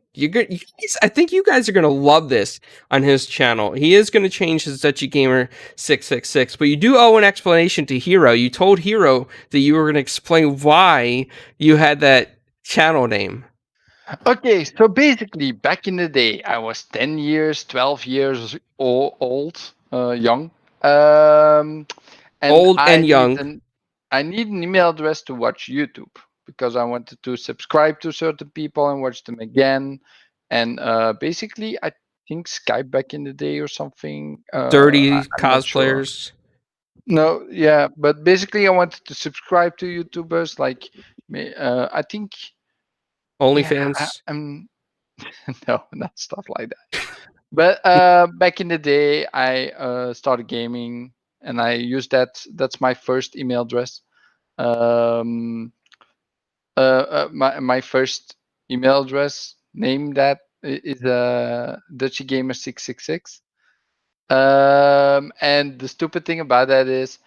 Speaker 1: I think you guys are going to love this on his channel. He is going to change his Dutchy Gamer 666, but you do owe an explanation to Hero. You told Hero that you were going to explain why you had that channel name.
Speaker 2: okay, so basically, back in the day, I was 10 years, 12 years old, young, and
Speaker 1: Old and young.
Speaker 2: I need an email address to watch YouTube because I wanted to subscribe to certain people and watch them again. And basically, I think Skype back in the day or something.
Speaker 1: Dirty
Speaker 2: I'm not sure.
Speaker 1: cosplayers.
Speaker 2: No, yeah, but basically, I wanted to subscribe to YouTubers like I think, yeah,
Speaker 1: OnlyFans.
Speaker 2: I'm no, not stuff like that. But back in the day, I started gaming, and I used that. That's my first email address. Um, my first email address name that is Dutchy Gamer 666. And the stupid thing about that is,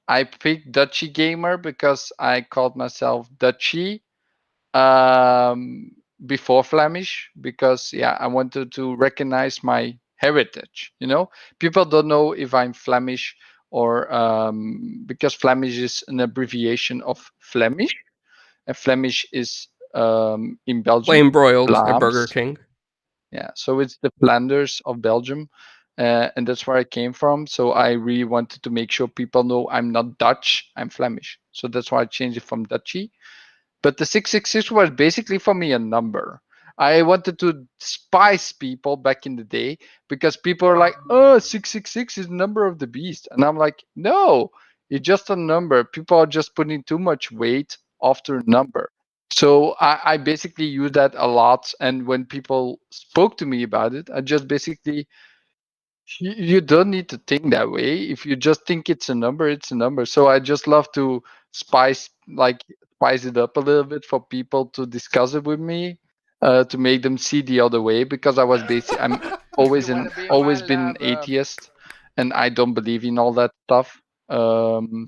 Speaker 2: I picked Dutchy Gamer because I called myself Dutchy um, before Flemish, because yeah, I wanted to recognize my heritage. People don't know if I'm Flemish or because Flemish is an abbreviation of Flemish, and Flemish is in Belgium,
Speaker 1: Flame broiled at Burger
Speaker 2: Vlaams.
Speaker 1: King.
Speaker 2: Yeah, so it's the Flanders of Belgium, and that's where I came from. So I really wanted to make sure people know I'm not Dutch, I'm Flemish. So that's why I changed it from Dutchy. But the 666 was basically for me a number. I wanted to spice people back in the day because people are like, oh, 666 is the number of the beast. And I'm like, no, It's just a number. People are just putting too much weight after a number. So I basically use that a lot. And when people spoke to me about it, I just basically, you don't need to think that way. If you just think it's a number, it's a number. So I just love to spice spice it up a little bit for people to discuss it with me, to make them see the other way. Because I'm always been atheist, and I don't believe in all that stuff. Um,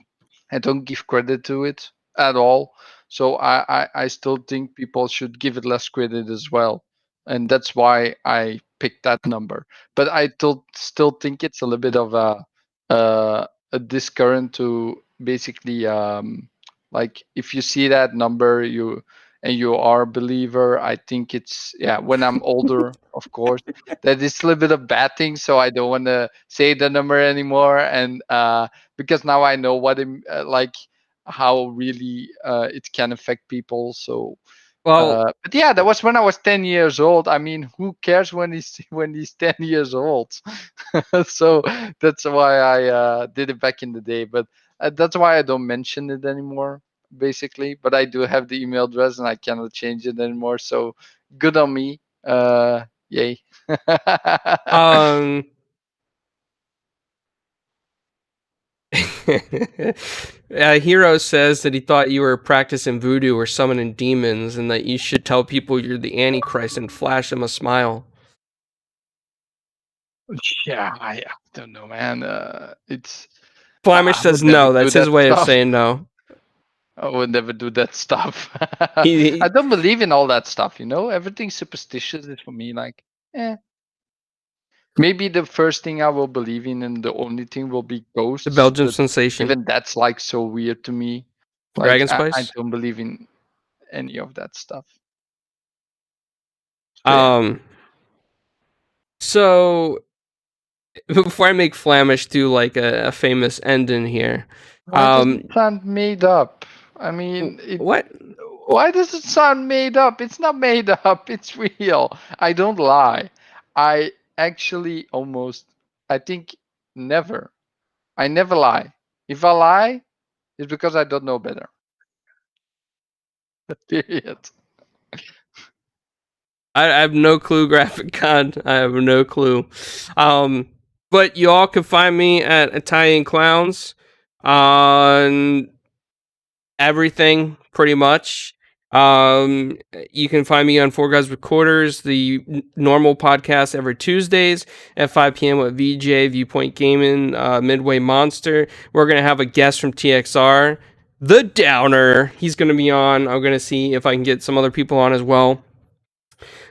Speaker 2: I don't give credit to it at all. So I still think people should give it less credit as well, and that's why I picked that number. But I still think it's a little bit of a discurrent to basically, like, if you see that number, you are a believer. I think it's, yeah, when I'm older, of course, that is a little bit of bad thing. So I don't want to say the number anymore, and because now I know what like how really it can affect people. So
Speaker 1: Well,
Speaker 2: but yeah, that was when I was 10 years old. I mean, who cares when he's when he's 10 years old? So that's why I did it back in the day. But that's why I don't mention it anymore, basically. But I do have the email address, and I cannot change it anymore. So good on me. Yay.
Speaker 1: um, Hero says that he thought you were practicing voodoo or summoning demons, and that you should tell people you're the Antichrist and flash them a smile.
Speaker 2: Yeah, I don't know, man. It's
Speaker 1: Flamish
Speaker 2: I
Speaker 1: says
Speaker 2: would never
Speaker 1: no.
Speaker 2: do
Speaker 1: That's his
Speaker 2: that
Speaker 1: way of
Speaker 2: stuff.
Speaker 1: saying no.
Speaker 2: I would never do that stuff. I
Speaker 1: He,
Speaker 2: don't believe in all that stuff, you know? Everything superstitious is for me like, eh. Maybe the first thing I will believe in and the only thing will be
Speaker 1: the
Speaker 2: ghosts,
Speaker 1: Belgian
Speaker 2: but
Speaker 1: sensation,
Speaker 2: even that's like so weird to me. Like
Speaker 1: Dragon
Speaker 2: I
Speaker 1: Spice.
Speaker 2: don't believe in any of that stuff. So yeah.
Speaker 1: Um, so before I make Flamish do like a famous ending here,
Speaker 2: Why does it
Speaker 1: um,
Speaker 2: sound made up? I mean,
Speaker 1: what?
Speaker 2: why does it sound made up? It's not made up. It's real. I don't lie. I actually I think never. I never lie. If I lie, it's because I don't know better. Period.
Speaker 1: I have no clue, Graphic God. I have no clue. Um, but you all can find me at Italian Clownz on everything, pretty much. You can find me on Four Guys Recorders, the normal podcast every Tuesdays at 5 p.m. with VJ, Viewpoint Gaming, Midway Monster. We're going to have a guest from TXR, The Downer. He's going to be on. I'm going to see if I can get some other people on as well.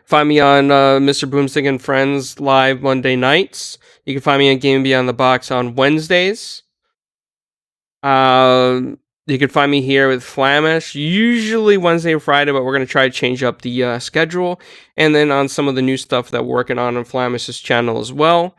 Speaker 1: Find me on Mr. Boomstick and Friends live Monday nights. You can find me on Game Beyond the Box on Wednesdays. You can find me here with Flamish, usually Wednesday or Friday, but we're going to try to change up the schedule. And then on some of the new stuff that we're working on Flamish's channel as well.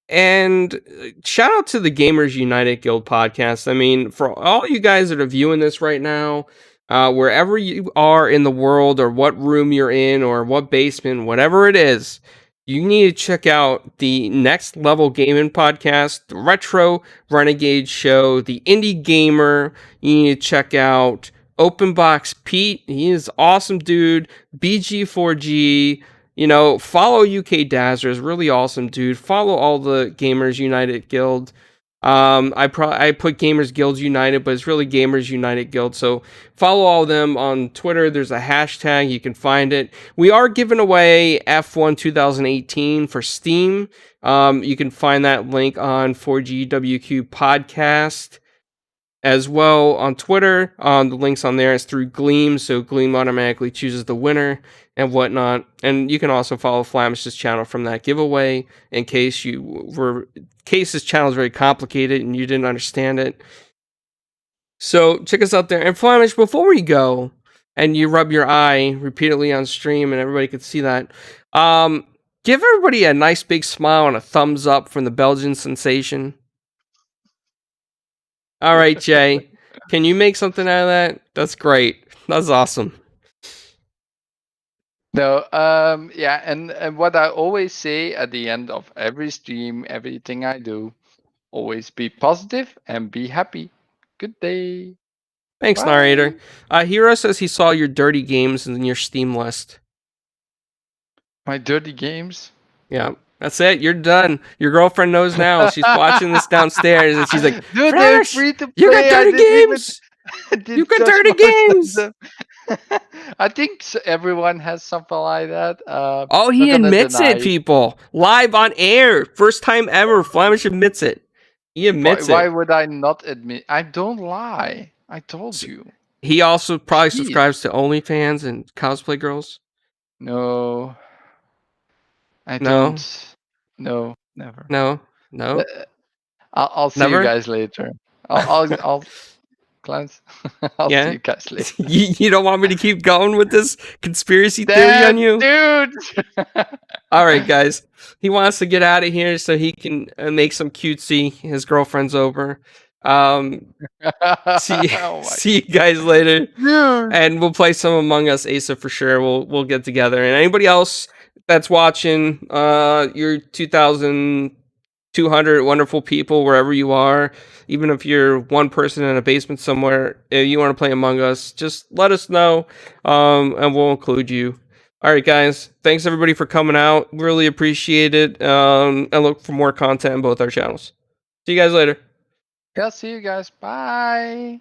Speaker 1: And shout out to the Gamers United Guild podcast. I mean, for all you guys that are viewing this right now, wherever you are in the world, or what room you're in, or what basement, whatever it is, you need to check out the Next Level Gaming podcast, the Retro Renegade Show, the Indie Gamer. You need to check out Open Box Pete. He is awesome, dude. BG4G. You know, follow UK Dazzers, really awesome dude. Follow all the Gamers United Guild. I put Gamers Guilds United, but it's really Gamers United Guild. So follow all of them on Twitter. There's a hashtag, you can find it. We are giving away F1 2018 for Steam. You can find that link on 4GWQ Podcast as well on Twitter. The links on there is through Gleam, so Gleam automatically chooses the winner and whatnot. And you can also follow Flamish's channel from that giveaway in case his channel is very complicated and you didn't understand it. So check us out there. And Flamish, before we go, and you rub your eye repeatedly on stream, and everybody could see that. Give everybody a nice big smile and a thumbs up from the Belgian sensation. All right, Jay. Can you make something out of that? That's great. That's awesome.
Speaker 2: No, yeah, and what I always say at the end of every stream, everything I do, Always be positive and be happy. Good day.
Speaker 1: Thanks,
Speaker 2: Bye.
Speaker 1: narrator. Hero says he saw your dirty games in your Steam list.
Speaker 2: My dirty games.
Speaker 1: Yeah, that's it. You're done. Your girlfriend knows now. She's watching this downstairs, and she's like,
Speaker 2: Dude, they're
Speaker 1: "Flash,
Speaker 2: free to
Speaker 1: you got
Speaker 2: play. I
Speaker 1: dirty
Speaker 2: didn't even
Speaker 1: games. You
Speaker 2: did
Speaker 1: got
Speaker 2: touch
Speaker 1: dirty
Speaker 2: most of
Speaker 1: games."
Speaker 2: them. I think everyone has something like that.
Speaker 1: Oh,
Speaker 2: Not
Speaker 1: he
Speaker 2: gonna
Speaker 1: admits
Speaker 2: deny
Speaker 1: it,
Speaker 2: it.
Speaker 1: people. Live on air. First time ever. Flamish admits it. He admits
Speaker 2: Why
Speaker 1: it.
Speaker 2: would I not admit? I don't lie. I told
Speaker 1: So
Speaker 2: you.
Speaker 1: he also probably
Speaker 2: Jeez.
Speaker 1: subscribes to OnlyFans and cosplay girls.
Speaker 2: No, I
Speaker 1: No,
Speaker 2: don't. No, never.
Speaker 1: no,
Speaker 2: Uh,
Speaker 1: no,
Speaker 2: I'll see you
Speaker 1: never.
Speaker 2: guys later. I'll Clownz. I'll see
Speaker 1: Yeah.
Speaker 2: you guys later.
Speaker 1: You don't want me to keep going with this conspiracy theory on
Speaker 2: Damn,
Speaker 1: you?
Speaker 2: dude.
Speaker 1: All right, guys. He wants to get out of here so he can make some cutesy. His girlfriend's over. See,
Speaker 2: Oh my
Speaker 1: see you guys later,
Speaker 2: dude.
Speaker 1: and we'll play some Among Us Asa for sure. We'll get together, and anybody else that's watching, your 2,200 wonderful people wherever you are, even if you're one person in a basement somewhere, if you want to play Among Us, just let us know, and we'll include you. All right, guys. Thanks everybody for coming out. Really appreciate it. And look for more content on both our channels. See you guys later.
Speaker 2: Yeah, see you guys. Bye.